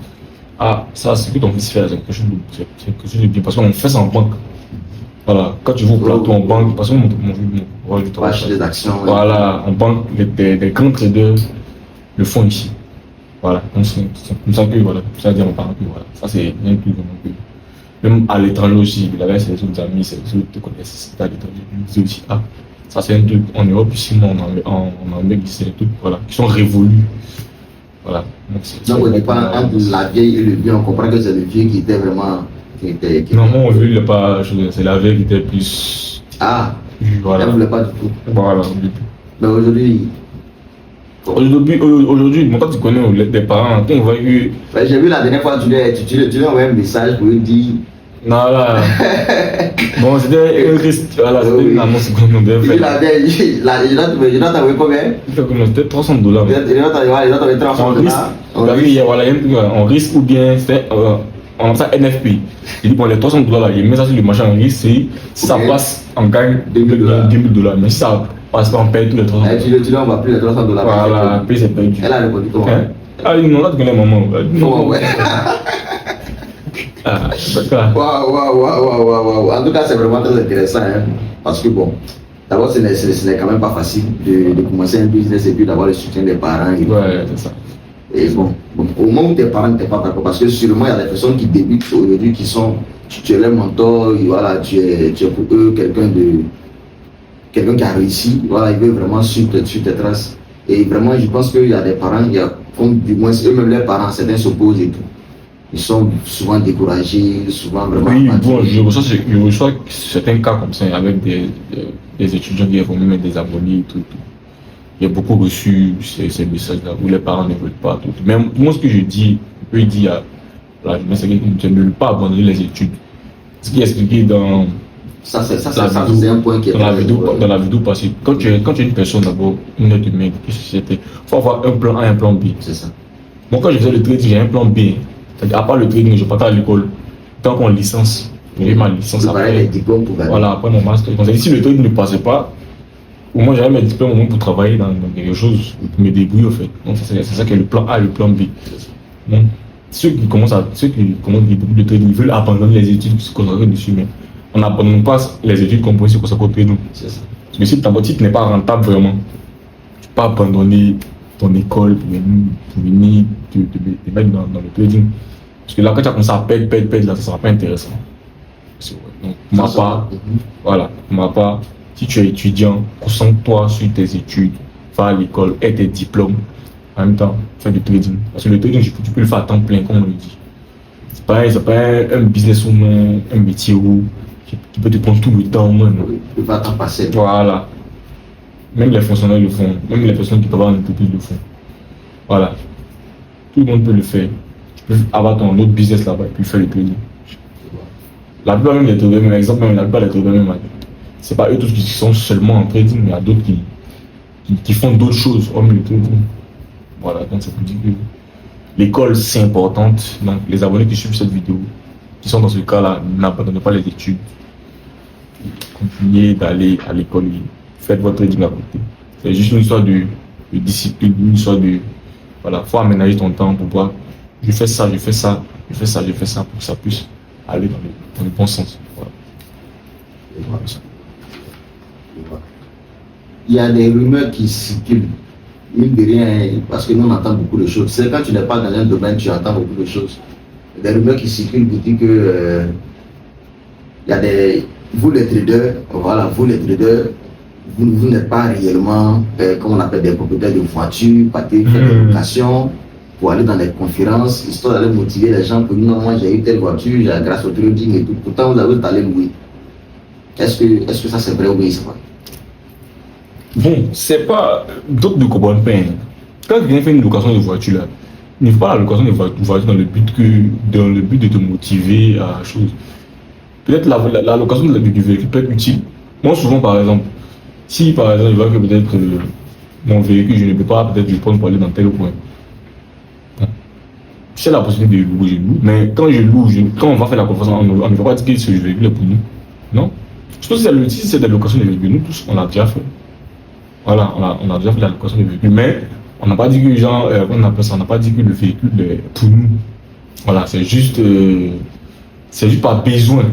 ah, ça, c'est que ton fils fait, c'est quelque chose de bien. Parce qu'on fait ça en banque. Voilà, quand tu vas au plateau en banque, parce que mon rôle du travail. Acheter des actions. Voilà, en banque, des grands traders le font ici. Voilà, donc c'est comme ça que, voilà, ça dire aux parents que, voilà, ça c'est bien plus vraiment que. Même à l'étranger aussi, il avait ses autres amis, ses autres te connaissent, c'est à l'étranger, il disait aussi ah. Ça c'est un truc en Europe, ici en Amérique, c'est des trucs voilà, qui sont révolus. Voilà. Donc au départ, entre la vieille et le vieux, on comprend que c'est le vieux qui était vraiment. Non, mon vieux, il n'est pas. C'est la vieille qui était plus. Ah, voilà. Elle ne voulait pas du tout. Voilà. Mais aujourd'hui. Aujourd'hui, moi, quand tu connais des parents, quand ils voient que. J'ai vu la dernière fois, tu lui as envoyé un message pour lui dire. Non, là. Bon, c'était un risque. Voilà, c'était une annonce qu'on devait faire. Je dois t'envoyer combien? C'était $300. Je dois t'envoyer $300. Voilà, on risque ou bien c'est. On appelle ça NFP. Il dit bon, les $300 là, il met ça sur le marché en risque. Si ça passe, on gagne $2,000. Mais si ça passe pas, on paye tous les $300. Tu lui envoies plus les $300. Voilà, puis c'est perdu. Elle a répondu comment? Ah, non, là, tu connais maman. Non, ouais. Waouh. En tout cas, c'est vraiment très intéressant. Hein, parce que bon, d'abord, ce n'est quand même pas facile de commencer un business et puis d'avoir le soutien des parents. Ouais, c'est ça. Et bon, au moment où tes parents n'étaient pas d'accord, parce que sûrement il y a des personnes qui débutent aujourd'hui qui sont, tu es leur mentor, et voilà, tu es pour eux quelqu'un qui a réussi, voilà, ils veulent vraiment suivre tes traces. Et vraiment, je pense qu'il y a des parents, du moins eux-mêmes leurs parents, certains s'opposent et tout. ils sont souvent découragés, souvent vraiment. Oui, bon, je reçois certains cas comme ça avec des étudiants qui vont même des abonnés et tout. Il y a beaucoup reçu ces messages-là où les parents ne veulent pas. Tout. Mais moi, ce que je peux dire à la jeunesse, c'est de ne pas abandonner les études. Ce qui est expliqué dans c'est un point qui est dans la vidéo passée. Quand tu es une personne d'abord, une être humaine, il faut avoir un plan A et un plan B. C'est ça. Moi, quand je faisais le trading, j'ai un plan B. C'est-à-dire, à part le trading, je partais à l'école. Tant qu'on licence, j'ai ma licence après. Les diplômes pour gagner. Voilà, après mon master. Donc, si le trading ne passait pas, au moins j'avais mes diplômes au moins pour travailler dans quelque chose, pour me débrouiller en fait. Donc, c'est ça qui est le plan A et le plan B. Donc, ceux qui commencent le trading, ils veulent abandonner les études, se concentrer dessus, mais on n'abandonne pas les études qu'on peut se concentrer au trading. C'est ça. Parce que si ta boutique n'est pas rentable vraiment, tu peux pas abandonner ton école pour venir te mettre dans le trading. Parce que là, quand tu as commencé à perdre, là, ça ne sera pas intéressant. Donc, pour ma part, voilà, pour ma part, si tu es étudiant, concentre-toi sur tes études, va à l'école, aie tes diplômes, en même temps, fais du trading. Parce que le trading, tu peux le faire à temps plein, comme on le dit. C'est pas un business ou un métier où tu peux te prendre tout le temps. Tu peux pas t'en passer. Voilà. Même les fonctionnaires le font, même les personnes qui travaillent en entreprise le font. Voilà. Tout le monde peut le faire. Tu peux avoir ton autre business là-bas et puis faire le trading. La plupart même des traders, par exemple, la plupart des traders même, c'est pas eux tous qui sont seulement en trading, mais il y a d'autres qui font d'autres choses, comme le trading. Voilà, donc ça peut dire que l'école c'est importante. Donc les abonnés qui suivent cette vidéo, qui sont dans ce cas-là, n'abandonnez pas les études. Continuez d'aller à l'école et faites votre trading à côté. C'est juste une histoire de discipline, une histoire de. Voilà, faut aménager ton temps pour voir. Je fais ça pour que ça puisse aller dans le bon sens. Voilà. Il y a des rumeurs qui circulent, mine de rien, parce que nous on entend beaucoup de choses. C'est quand tu n'es pas dans un domaine, tu entends beaucoup de choses. Des rumeurs qui circulent qui disent que il y a vous les traders, vous n'êtes pas réellement, comme on appelle, des propriétaires de voitures, pas de location, pour aller dans des conférences, histoire d'aller motiver les gens pour dire non, moi j'ai eu telle voiture, grâce au trading et tout. Pourtant vous avez allé mourir. Est-ce que ça c'est vrai ou bien c'est pas? Bon, c'est pas. D'autres ne comprennent pas. Quand quelqu'un fait une location de voiture là, il ne faut pas la location de voiture dans le but de te motiver à chose. Peut-être la location du véhicule peut être utile. Moi souvent par exemple, si par exemple je vois que peut-être mon véhicule je ne peux pas peut-être le prendre pour aller dans tel point. J'ai la possibilité de louer, je loue, mais quand je loue, quand on va faire la conférence, on ne va pas dire que ce véhicule est pour nous. Non. Je pense que si c'est la location de véhicule, nous tous on l'a déjà fait. Voilà, on a déjà fait la location de véhicule, mais on n'a pas dit que les gens, on n'a pas dit que le véhicule est pour nous. Voilà, c'est juste par besoin.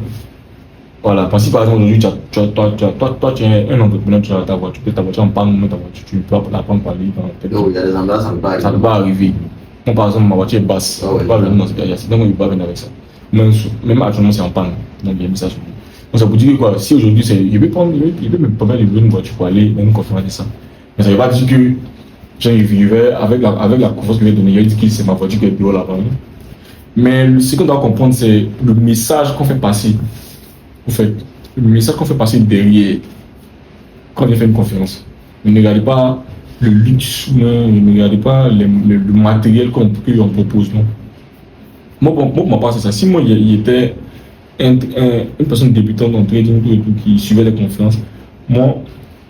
Voilà, parce que par exemple aujourd'hui, toi tu es un entrepreneur, tu as ta voiture, en panne, ta voiture, tu ne peux pas la prendre par aller dans tel. Il y a des endroits, ça ne peut pas arriver. Moi par exemple, ma voiture est basse, je ne peux pas venir dans cette situation, donc je ne peux pas venir avec ça. Même actuellement c'est en panne, donc il y a mis ça sur lui. Donc ça veut dire que quoi, si aujourd'hui il peut me permettre de louer une voiture pour aller dans une conférence de ça. Mais ça ne veut pas dire que il va avec la confiance qu'il m'a donnée, il dit que c'est ma voiture qui est dehors là-bas. Mais ce qu'on doit comprendre, c'est le message qu'on fait passer. En fait, le message qu'on fait passer derrière quand on fait une conférence. Ne regardez pas le luxe, ne regardez pas le matériel qu'on propose, non. Moi, pour ma part, c'est ça. Si moi, il était une personne débutante en trading qui suivait les conférences, moi,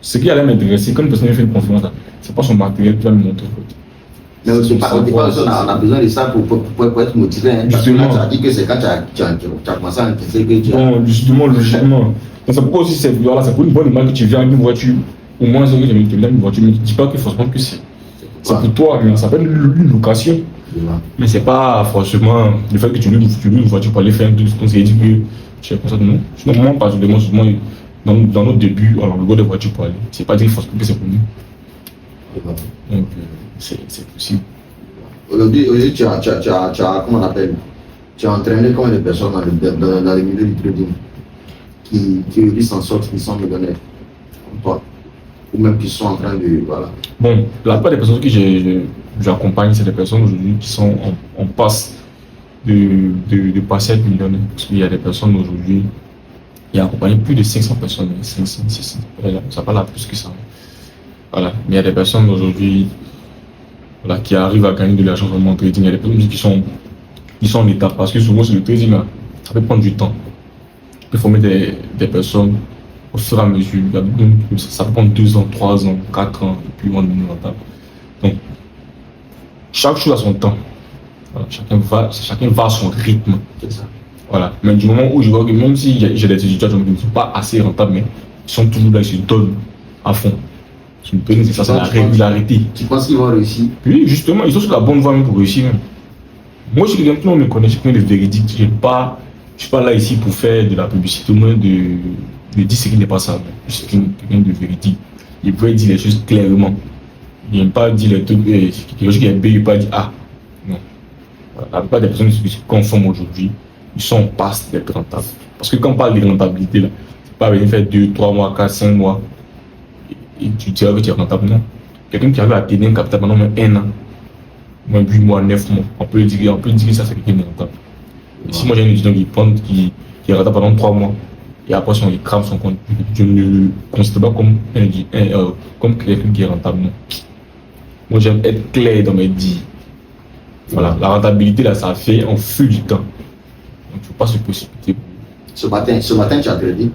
ce qui allait m'intéresser, quand une personne fait une conférence, c'est pas son matériel qui va me montrer. Mais on a besoin de ça pour être motivé. Hein, justement. Tu as dit que c'est quand tu as commencé à encaisser que tu as. Bon, justement, logiquement. Donc c'est pourquoi aussi c'est pour une bonne image que tu viens avec une voiture. Au moins, c'est que tu viens avec une voiture, mais tu ne dis pas que forcément que c'est pour toi, mais ça s'appelle une location. Mais c'est pas forcément le fait que tu loues une voiture pour aller faire un truc, donc c'est dit que tu es comme ça, non. Sinon, moi, particulièrement, dans notre début, on louait des voitures pour aller. C'est pas dit forcément que c'est pour nous. Donc, c'est possible. Aujourd'hui, tu as, comment on appelle, tu as entraîné combien de personnes dans le milieu du trading qui aujourd'hui s'en sortent, qui sont millionnaires, comme toi, ou même qui sont en train de, voilà. Bon, la plupart des personnes que j'accompagne, c'est des personnes aujourd'hui qui sont en passe de passer à être millionnaire. Parce qu'il y a des personnes aujourd'hui, il y a accompagné plus de 500 personnes, 500, 600, ça va là plus que ça. Voilà. Mais il y a des personnes aujourd'hui, voilà, qui arrivent à gagner de l'argent vraiment en trading. Il y a des personnes qui sont en étape. Parce que souvent, c'est le trading là, ça peut prendre du temps. Il faut former des personnes au fur et à mesure. Ça peut prendre 2 ans, 3 ans, 4 ans, et puis on est rentable. Donc, chaque chose a son temps. Voilà, chacun va à son rythme. C'est ça. Voilà. Mais du moment où je vois que même si j'ai des étudiants qui ne sont pas assez rentables, mais ils sont toujours là, ils se donnent à fond. C'est ça, c'est la régularité. Tu penses qu'ils vont réussir? Oui, justement, ils sont sur la bonne voie même pour réussir. Même. Moi, je suis quelqu'un, tout le monde me connaît, je suis quelqu'un de véridique. Je ne suis pas là ici pour faire de la publicité, au moins de dire ce qui n'est pas ça. Je suis quelqu'un de véridique. Je peux dire les choses clairement. Il n'aime pas dire les trucs, quelque chose qui est B, il ne pas dire A. Non. Voilà. La plupart des personnes qui se conforment aujourd'hui, ils sont en passe d'être rentables. Parce que quand on parle de rentabilité, là, c'est pas venir faire 2, 3 mois, 4, 5 mois. Et tu diras que tu es rentable, non. Quelqu'un qui arrive à tenir un capital pendant même 1 an, moins 8 mois, 9 mois, on peut dire que ça c'est quelqu'un de rentable. Et si moi j'ai un étudiant qui est rentable pendant 3 mois, et après il crame son compte, je ne le considère pas comme quelqu'un qui est rentable, non. Moi j'aime être clair dans mes dires. Voilà, la rentabilité là, ça fait en feu du temps. Donc il ne faut pas se précipiter. Ce matin, tu as crédit?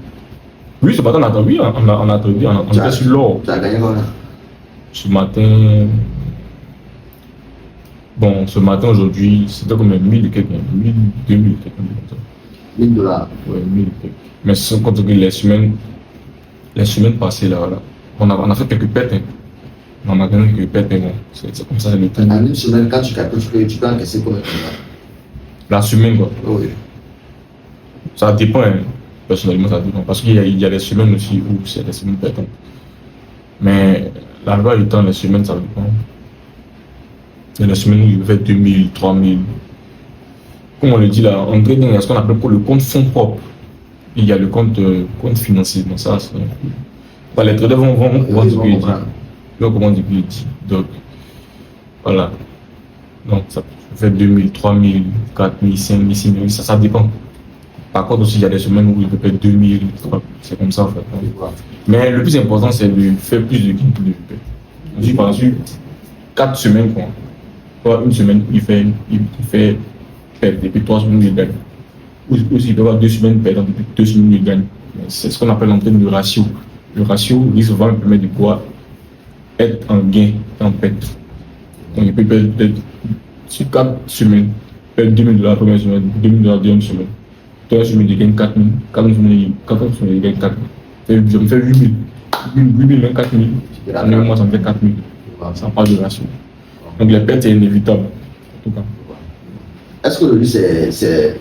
Oui, ce matin, on a attendu, on était sur l'or. Tu as gagné combien? Ce matin, bon, ce matin, aujourd'hui, c'était comme 1000 et quelques, 1000, 2000 et quelques, comme ça. $1000. Ouais, 1000 et quelques. Mais sans compter que les semaines passées, là, voilà, on a fait quelques pètes, hein. On a gagné quelques pètes, mais bon, c'est comme ça, c'est le temps. En une semaine, quand tu calcules, tu peux encaisser combien? La semaine, quoi. Oui. Ça dépend, hein. Personnellement, ça dépend. Parce qu'il y a des semaines aussi où c'est des semaines pétantes. Mais la plupart du temps, les semaines, ça dépend. Il y a des semaines où je fais 2000, 3000. Comme on le dit là, en trading, il y a ce qu'on appelle le compte fonds propre. Et il y a le compte financier. Donc ça, c'est... Enfin, les traders vont comprendre ce que je dis. Ils vont comprendre ce que je dis. Donc, voilà. Donc, ça fait 2000, 3000, 4000, 5000, 6000, ça dépend. Par contre, aussi, il y a des semaines où il peut faire 2000, c'est comme ça en fait. Mais le plus important, c'est de faire plus de gains que de perdre. Je dis par exemple, 4 semaines, quoi. Une semaine, il fait perdre, et puis 3 semaines, il gagne. Ou aussi, il peut avoir 2 semaines perdant, et puis 2 semaines, il gagne. C'est ce qu'on appelle en termes de ratio. Le ratio, risque va me permettre de pouvoir être en gain et en perte. Donc, il peut perdre peut-être sur 4 semaines, perdre $2000 la première semaine, $2000 la deuxième semaine. 3 semaines, je gagne 4000. 4 semaines, je gagne 4000. Je me fais 8000. 8000, même 4000. En un mois, ça me fait 4000. Ça parle de ratio. Donc, les pertes, c'est inévitable. En tout cas. Est-ce que aujourd'hui,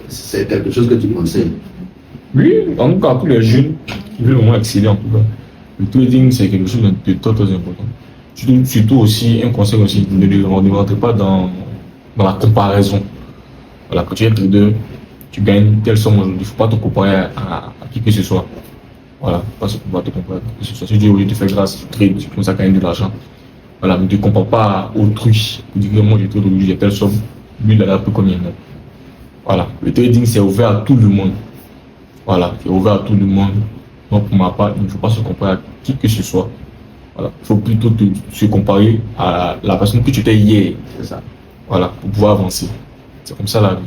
c'est quelque chose que tu conseilles? Oui, en tout cas, tous les jeunes qui veulent vraiment exceller, en tout cas, le trading, c'est quelque chose de très, très important. Surtout aussi, un conseil aussi, ne rentrez pas dans la comparaison. Voilà, quand tu es trader, tu gagnes telle somme aujourd'hui, il ne faut pas te comparer à qui que ce soit. Voilà, pas se comparer à te comparer à qui que ce soit. Si tu dis, oui, tu fais grâce, tu trades, tu commences à gagner de l'argent. Voilà, mais ne te compare pas à autrui. Tu dis que moi, j'ai trade aujourd'hui, j'ai telle somme, lui, il a peu combien. Voilà, le trading, c'est ouvert à tout le monde. Voilà, c'est ouvert à tout le monde. Donc, pour ma part, il ne faut pas se comparer à qui que ce soit. Voilà, il faut plutôt se comparer à la personne que tu étais hier. C'est ça. Voilà, pour pouvoir avancer. C'est comme ça la vie.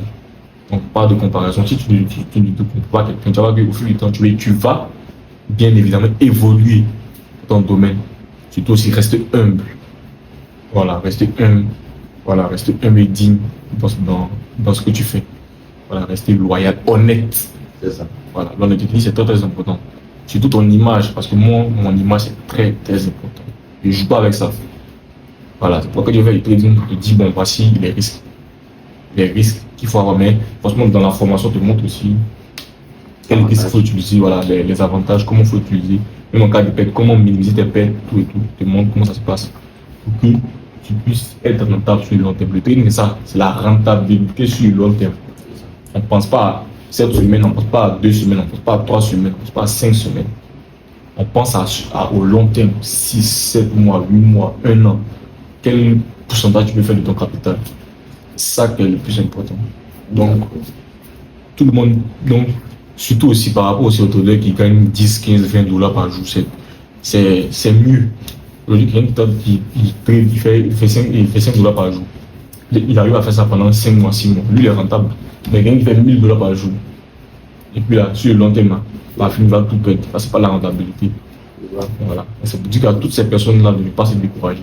Donc, pas de comparaison. Si tu ne te compares pas quelqu'un, tu vas voir qu'au fil du temps, tu vas bien évidemment évoluer dans ton domaine. Surtout aussi rester humble. Voilà, rester humble. Voilà, rester humble et digne dans ce que tu fais. Voilà, rester loyal, honnête. C'est ça. Voilà, l'honnêteté, c'est très très important. Surtout ton image, parce que moi, mon image, c'est très très important. Je ne joue pas avec ça. Voilà, c'est pourquoi je vais le trading, je te dis, bon, voici les risques. Les risques qu'il faut avoir, mais franchement, dans la formation, on te montre aussi quels risques il faut utiliser, voilà, les avantages, comment il faut utiliser, même en cas de perte, comment minimiser tes pertes, tout et tout. Je te montre comment ça se passe pour que tu puisses être rentable sur le long terme. Le trading, c'est ça, c'est la rentabilité sur le long terme. On ne pense pas à 7 semaines, on ne pense pas à 2 semaines, on ne pense pas à 3 semaines, on ne pense pas à 5 semaines. On pense au long terme, 6, 7 mois, 8 mois, 1 an. Quel pourcentage tu peux faire de ton capital? C'est ça qui est le plus important. Donc, tout le monde, donc, surtout aussi par rapport aux autodidactes qui gagnent 10, 15, 20 dollars par jour, c'est mieux. Il fait 5 dollars par jour. Il arrive à faire ça pendant 5 mois, 6 mois. Lui, il est rentable. Mais quelqu'un qui fait 1000 dollars par jour. Et puis là, sur le long terme, la fin va tout perdre. Ça, c'est pas la rentabilité. Voilà. C'est pour dire qu'à toutes ces personnes-là de ne pas se décourager.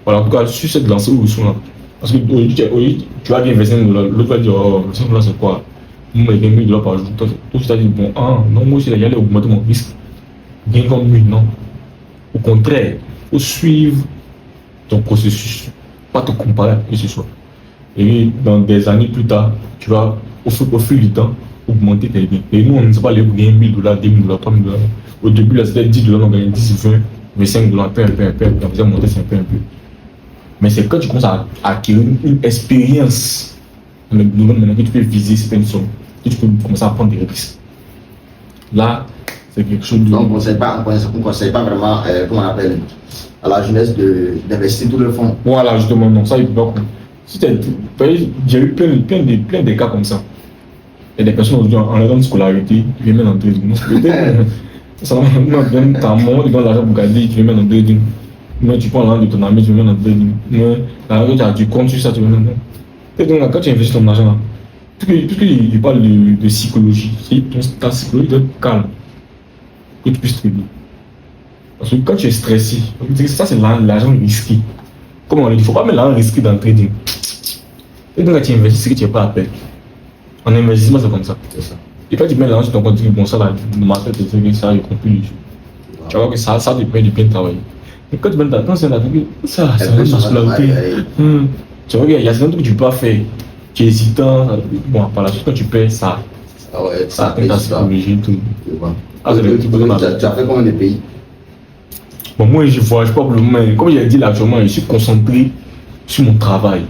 Voilà, en tout cas, sur cette lancée où ils sont là. Parce que aujourd'hui, tu vas gagner 25 dollars. L'autre va dire, oh, 25 dollars, c'est quoi? Moi, je gagne 1000 dollars par jour. Toi, tu as dit, bon, non, moi aussi, il y a augmenter mon risque. Gagne comme lui, non. Au contraire, il faut suivre ton processus, pas te comparer à qui que ce soit. Et dans des années plus tard, tu vas, au fil du temps, augmenter tes gains. Et nous, on ne sait pas les gagner 1000 dollars, 2000 dollars, 3000 dollars. Au début, là, c'était 10 dollars, on gagnait 10, 20, 25 dollars, un peu, on faisait monter, c'est un peu. Mais c'est quand tu commences à acquérir une expérience dans le domaine maintenant que tu peux viser certaines sommes, que tu peux commencer à prendre des risques. Là, c'est quelque chose de. Donc, on ne conseille pas vraiment, comment on appelle, à la jeunesse d'investir tout le fonds. Voilà, justement, non, ça, il ne peut pas. J'ai eu plein de cas comme ça. Il y a des personnes aujourd'hui en leur scolarité, qui viennent mettre en trading. Ça donne ta mort, ils donnent l'argent pour garder, tu les mets en trading. Mais tu prends l'argent de ton ami, tu le mets en trading. Mais l'argent, tu comptes sur ça, tu le mets en trading. Et donc, quand tu investis ton argent là, puisqu'il parle de psychologie, ta psychologie doit être calme, que tu puisses trader. Parce que quand tu es stressé, ça c'est l'argent risqué. Comme on dit, il ne faut pas mettre l'argent risqué dans le trading. Et donc, quand tu investis, c'est que tu n'es pas à perdre. En investissement, c'est comme ça. C'est ça. Et quand tu mets l'argent sur ton compte, tu dis, bon, ça là, ma tête, c'est que ça, j'ai compris les choses. Tu vas voir que ça dépend de bien travailler. Mais quand tu mets l'argent, c'est là, ça va se soulager. Tu vois qu'il y a certains trucs que tu peux pas faire. Tu es hésitant. Bon, par la suite, quand tu paies, ça. Ça atteint ta psychologie, tout. Tu as fait combien de pays? Bon, moi, je ne voyage pas pour le moment. Comme je l'ai dit là, actuellement, je suis concentré sur mon travail.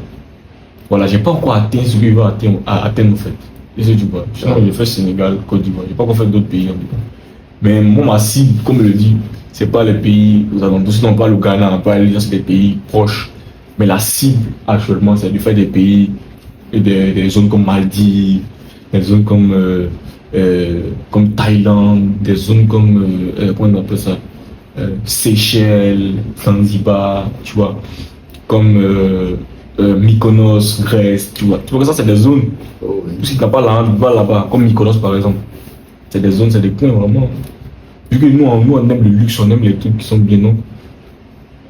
Voilà, je n'ai pas encore atteint ce que je veux atteindre en fait. Et c'est du vois. Sinon, j'ai fait Sénégal, Côte d'Ivoire. Je n'ai pas encore fait d'autres pays en tout cas. Mais moi, ma cible, comme je le dis, ce n'est pas les pays aux alentours. Sinon, pas le Ghana, on peut aller dans des pays proches. Mais la cible actuellement, c'est de faire des pays, des zones comme Maldives, des zones comme Thaïlande, des zones comme, comment on appelle ça, Seychelles, Zanzibar, tu vois, comme Mykonos, Grèce, tu vois. Tu vois que ça, c'est des zones, parce qu'il n'y a pas là-bas, comme Mykonos par exemple. C'est des zones, c'est des points vraiment. Vu que nous, on aime le luxe, on aime les trucs qui sont bien, non?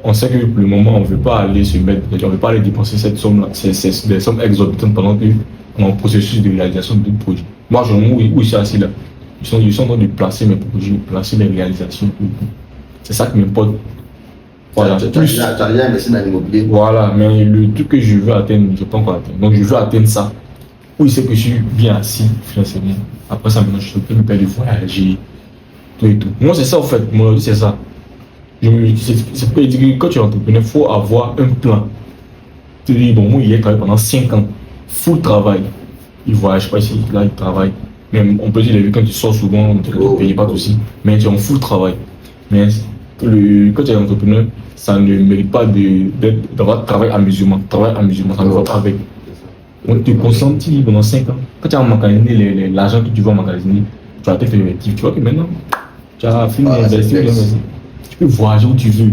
On sait que pour le moment, on ne veut pas aller se mettre, on ne veut pas aller dépenser cette somme-là. C'est des sommes exorbitantes pendant qu'on est en processus de réalisation de produits. Moi, je où ils sont assis là. Ils sont en train de placer mes produits, de placer mes réalisations. C'est ça qui m'importe. Voilà. Tu as déjà investi dans l'immobilier. Voilà, mais le truc que je veux atteindre, je ne peux pas encore atteindre. Donc, je veux atteindre ça. Où il sait que je suis bien assis financièrement. Après ça, maintenant, je peux me permettre de voyager. Tout et tout. Moi, c'est ça, en fait. Mon avis, c'est ça. C'est pour dire que quand tu es entrepreneur, il faut avoir un plan. Tu te dis, bon, moi, il a travaillé pendant 5 ans, full travail. Il ne voyage pas ici, là, il travaille. Même, on peut dire, quand tu sors souvent, on ne paye pas de soucis, mais tu es en full travail. Mais quand tu es entrepreneur, ça ne mérite pas d'avoir travail amusement. Travail amusement, ça ne va pas avec. On te concentre pendant 5 ans. Quand tu as emmagasiner l'argent que tu veux emmagasiner, tu as tes objectifs. Tu vois que maintenant, tu as fini d'investir. Tu peux voyager où tu veux.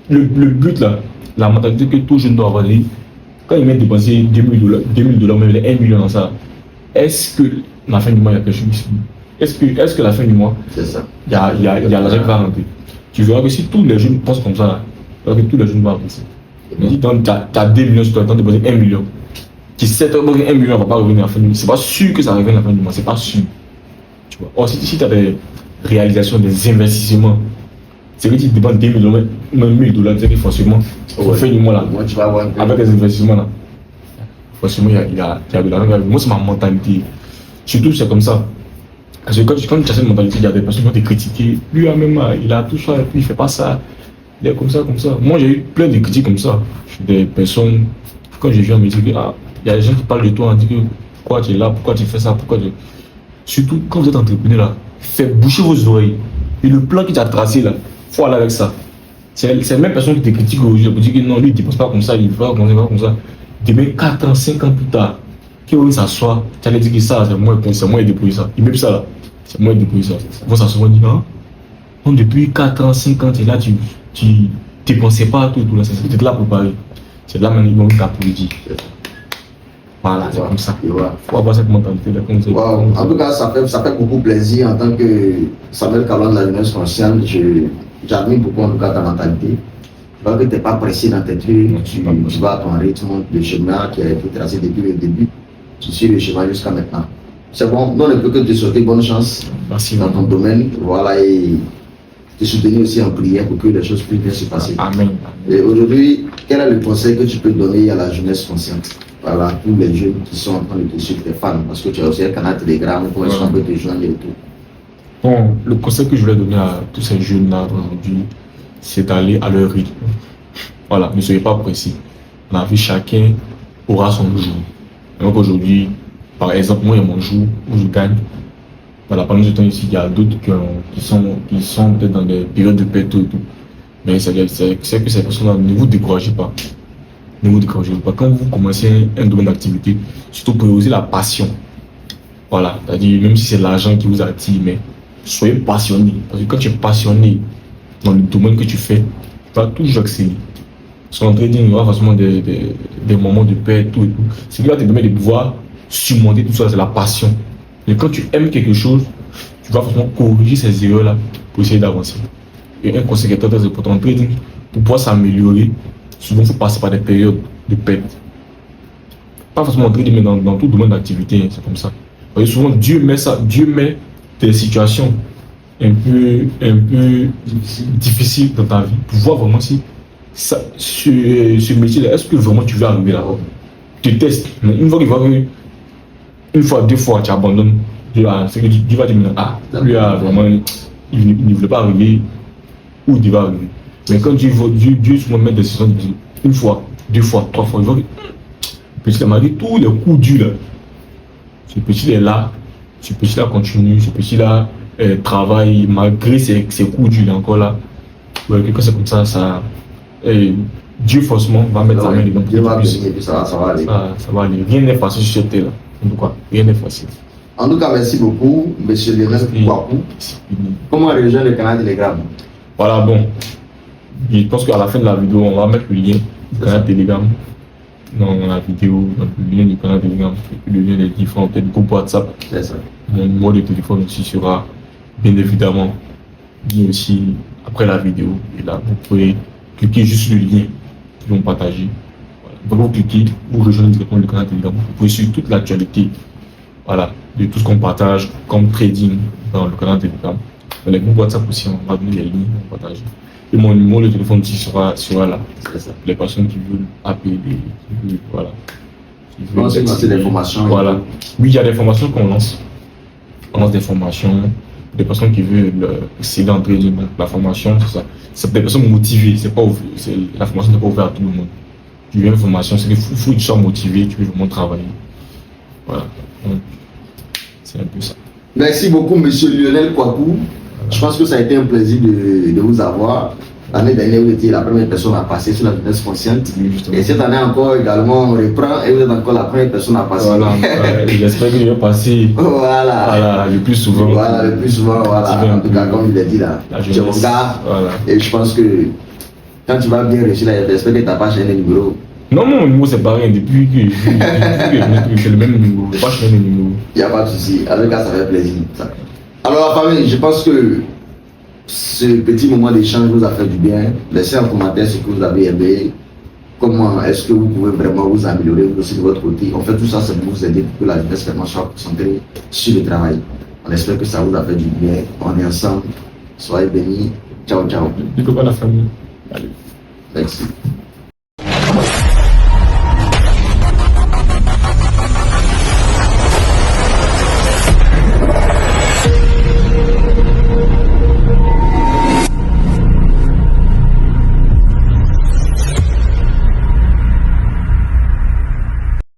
Le but là, la mentalité que tout jeune doit avoir, quand il met dépenser 2000 dollars, mais 1 million dans ça, est-ce que la fin du mois il y a quelque chose ici? Est-ce que la fin du mois, il y a l'argent qui va rentrer? Tu verras que si tous les jeunes pensent comme ça, alors que tous les jeunes vont avancer. Mais si tu as 2 millions sur toi, tu as déposé 1 million. Tu sais que 1 million ne va pas revenir à la fin du mois. C'est pas sûr que ça revienne à la fin du mois, c'est pas sûr. Tu vois. Or, si tu as des réalisations, des investissements, c'est que tu dépenses 2 millions, même 1000 dollars, c'est que forcément, au fin du mois là, avec les investissements là, forcément, il y a de l'argent. Moi, c'est ma mentalité. Surtout, c'est comme ça. Parce que quand tu as cette mentalité, il y a des personnes qui vont te critiquer. Lui, même, il a tout ça, et puis il ne fait pas ça. Il est comme ça, comme ça. Moi, j'ai eu plein de critiques comme ça. Des personnes, quand j'ai vu, on me dit que, il y a des gens qui parlent de toi, on dit que, pourquoi tu es là, pourquoi tu fais ça, Surtout, quand vous êtes entrepreneur là, faites boucher vos oreilles. Et le plan qui t'a tracé là, il faut aller avec ça. C'est la même personne qui te critique aujourd'hui pour dire que non, lui, il ne dépense pas comme ça, il ne fait pas comme ça. Demain, 4 ans, 5 ans plus tard, Quand ils s'assoient, tu allais dire que ça, c'est moi débrouillé ça. Ils même ça là, c'est moi débrouillé ça. Ils vont s'asseoir et dire, hein, donc depuis 4 ans, 5 ans, tu es là, tu pensais pas à tout, là, c'était là pour parler. C'est là maintenant ils vont t'applaudir. Voilà, c'est comme ça. Il faut avoir cette mentalité là. Wow. En tout cas, ça fait beaucoup plaisir en tant que Samuel Kalon de la jeunesse consciente. J'admire beaucoup en tout cas ta mentalité. Je vois que tu n'es pas pressé dans tes trucs, tu vas à ton rythme, le chemin qui a été tracé depuis le début. Tu suis le chemin jusqu'à maintenant. C'est bon, nous on ne peut que te souhaiter bonne chance. Merci, dans ton domaine. Voilà, et te soutenir aussi en prière pour que les choses puissent bien se passer. Amen. Et aujourd'hui, quel est le conseil que tu peux donner à la jeunesse consciente? Voilà, tous les jeunes qui sont en train de te suivre, tes fans, parce que tu as aussi un canal Telegram pour essayer de te joindre et tout. Bon, le conseil que je voulais donner à tous ces jeunes-là aujourd'hui, c'est d'aller à leur rythme. Voilà, ne soyez pas pressés. Dans la vie, chacun aura son jour. Donc aujourd'hui, par exemple, moi, il y a mon jour où je gagne. Voilà, pendant ce temps ici, il y a d'autres qui sont peut-être dans des périodes de paix, tout. Mais c'est que ces personnes-là, ne vous découragez pas. Ne vous découragez pas. Quand vous commencez un domaine d'activité, surtout prioriser la passion. Voilà, c'est-à-dire, même si c'est l'argent qui vous attire, mais soyez passionné. Parce que quand tu es passionné dans le domaine que tu fais, tu vas toujours accélérer. Sur le trading, il y aura forcément des moments de paix, tout. Ce qui va te permettre de pouvoir surmonter tout ça, c'est la passion. Et quand tu aimes quelque chose, tu vas forcément corriger ces erreurs-là pour essayer d'avancer. Et un conseil qui est très important en trading, pour pouvoir s'améliorer, souvent il faut passer par des périodes de perte. Pas forcément en trading, mais dans tout domaine d'activité, c'est comme ça. Parce que souvent Dieu met des situations un peu difficiles dans ta vie pour voir vraiment si ce métier-là, est-ce que vraiment tu veux arriver là-haut? Tu testes, mais une fois qu'il va arriver, une fois, 2 fois, tu abandonnes. Dieu va te dire, lui a vraiment, il ne voulait pas arriver où il va arriver. Mais quand Dieu souvent met des décisions difficiles, 1 fois, 2 fois, 3 fois, il va dire, petit, malgré tous les coups durs là, ce petit est là, ce petit là continue, ce petit là travaille, malgré ses coups durs, il est encore là. Quand c'est comme ça, Dieu forcément va mettre sa main dedans. Dieu va appuyer et puis ça va aller. Ça va aller. Rien n'est facile sur cette terre là. En tout cas, rien n'est facile. En tout cas, merci beaucoup, M. Lionel Kwaku. Comment rejoindre le canal Telegram? Voilà, bon. Je pense qu'à la fin de la vidéo, on va mettre le lien du canal Telegram dans la vidéo, donc le lien du canal Telegram, le lien des différents groupes WhatsApp. C'est ça. Mon numéro de téléphone aussi sera bien évidemment mis aussi après la vidéo. Et là, vous pouvez cliquer juste sur le lien qu'ils vont partager. Voilà. Donc vous cliquez, vous rejoignez directement le canal Telegram. Vous pouvez suivre toute l'actualité, voilà, de tout ce qu'on partage comme trading dans le canal Telegram. Dans les groupes WhatsApp aussi, on va donner les liens, on partage. Et mon numéro de téléphone aussi sera là. C'est ça. Les personnes qui veulent appeler, voilà. On lance des formations. Voilà. Oui, il y a des formations qu'on lance. On lance des formations. Des personnes qui veulent essayer d'entrer dans la formation, c'est ça. C'est des personnes motivées. La formation n'est pas ouverte à tout le monde. Tu veux une formation, c'est qu'il faut que tu sois motivé, tu veux vraiment travailler. Voilà. Donc, c'est un peu ça. Merci beaucoup, M. Lionel Kwaku. Je pense que ça a été un plaisir de vous avoir. L'année dernière, vous étiez la première personne à passer sur la jeunesse consciente. Et cette année encore, également, on reprend et vous êtes encore la première personne à passer. Voilà, j'espère que je vais passer voilà, le plus souvent. Voilà, le plus souvent, voilà. En tout cas, comme il l'a dit là, tu es mon gars. Voilà. Et je pense que quand tu vas bien réussir là, j'espère que tu n'as pas changé de numéro. Non, mon numéro c'est pareil. Depuis que c'est le même numéro. Je n'ai pas changé de numéro. Il n'y a pas de souci. En tout cas, ça fait plaisir. Alors, la famille, je pense que ce petit moment d'échange vous a fait du bien. Laissez en commentaire ce que vous avez aimé. Comment est-ce que vous pouvez vraiment vous améliorer aussi de votre côté. On fait tout ça, c'est pour vous aider pour que la jeunesse vraiment soit concentrée sur le travail. On espère que ça vous a fait du bien. On est ensemble. Soyez bénis. Ciao, ciao. Du coup, pas la famille. Allez. Merci.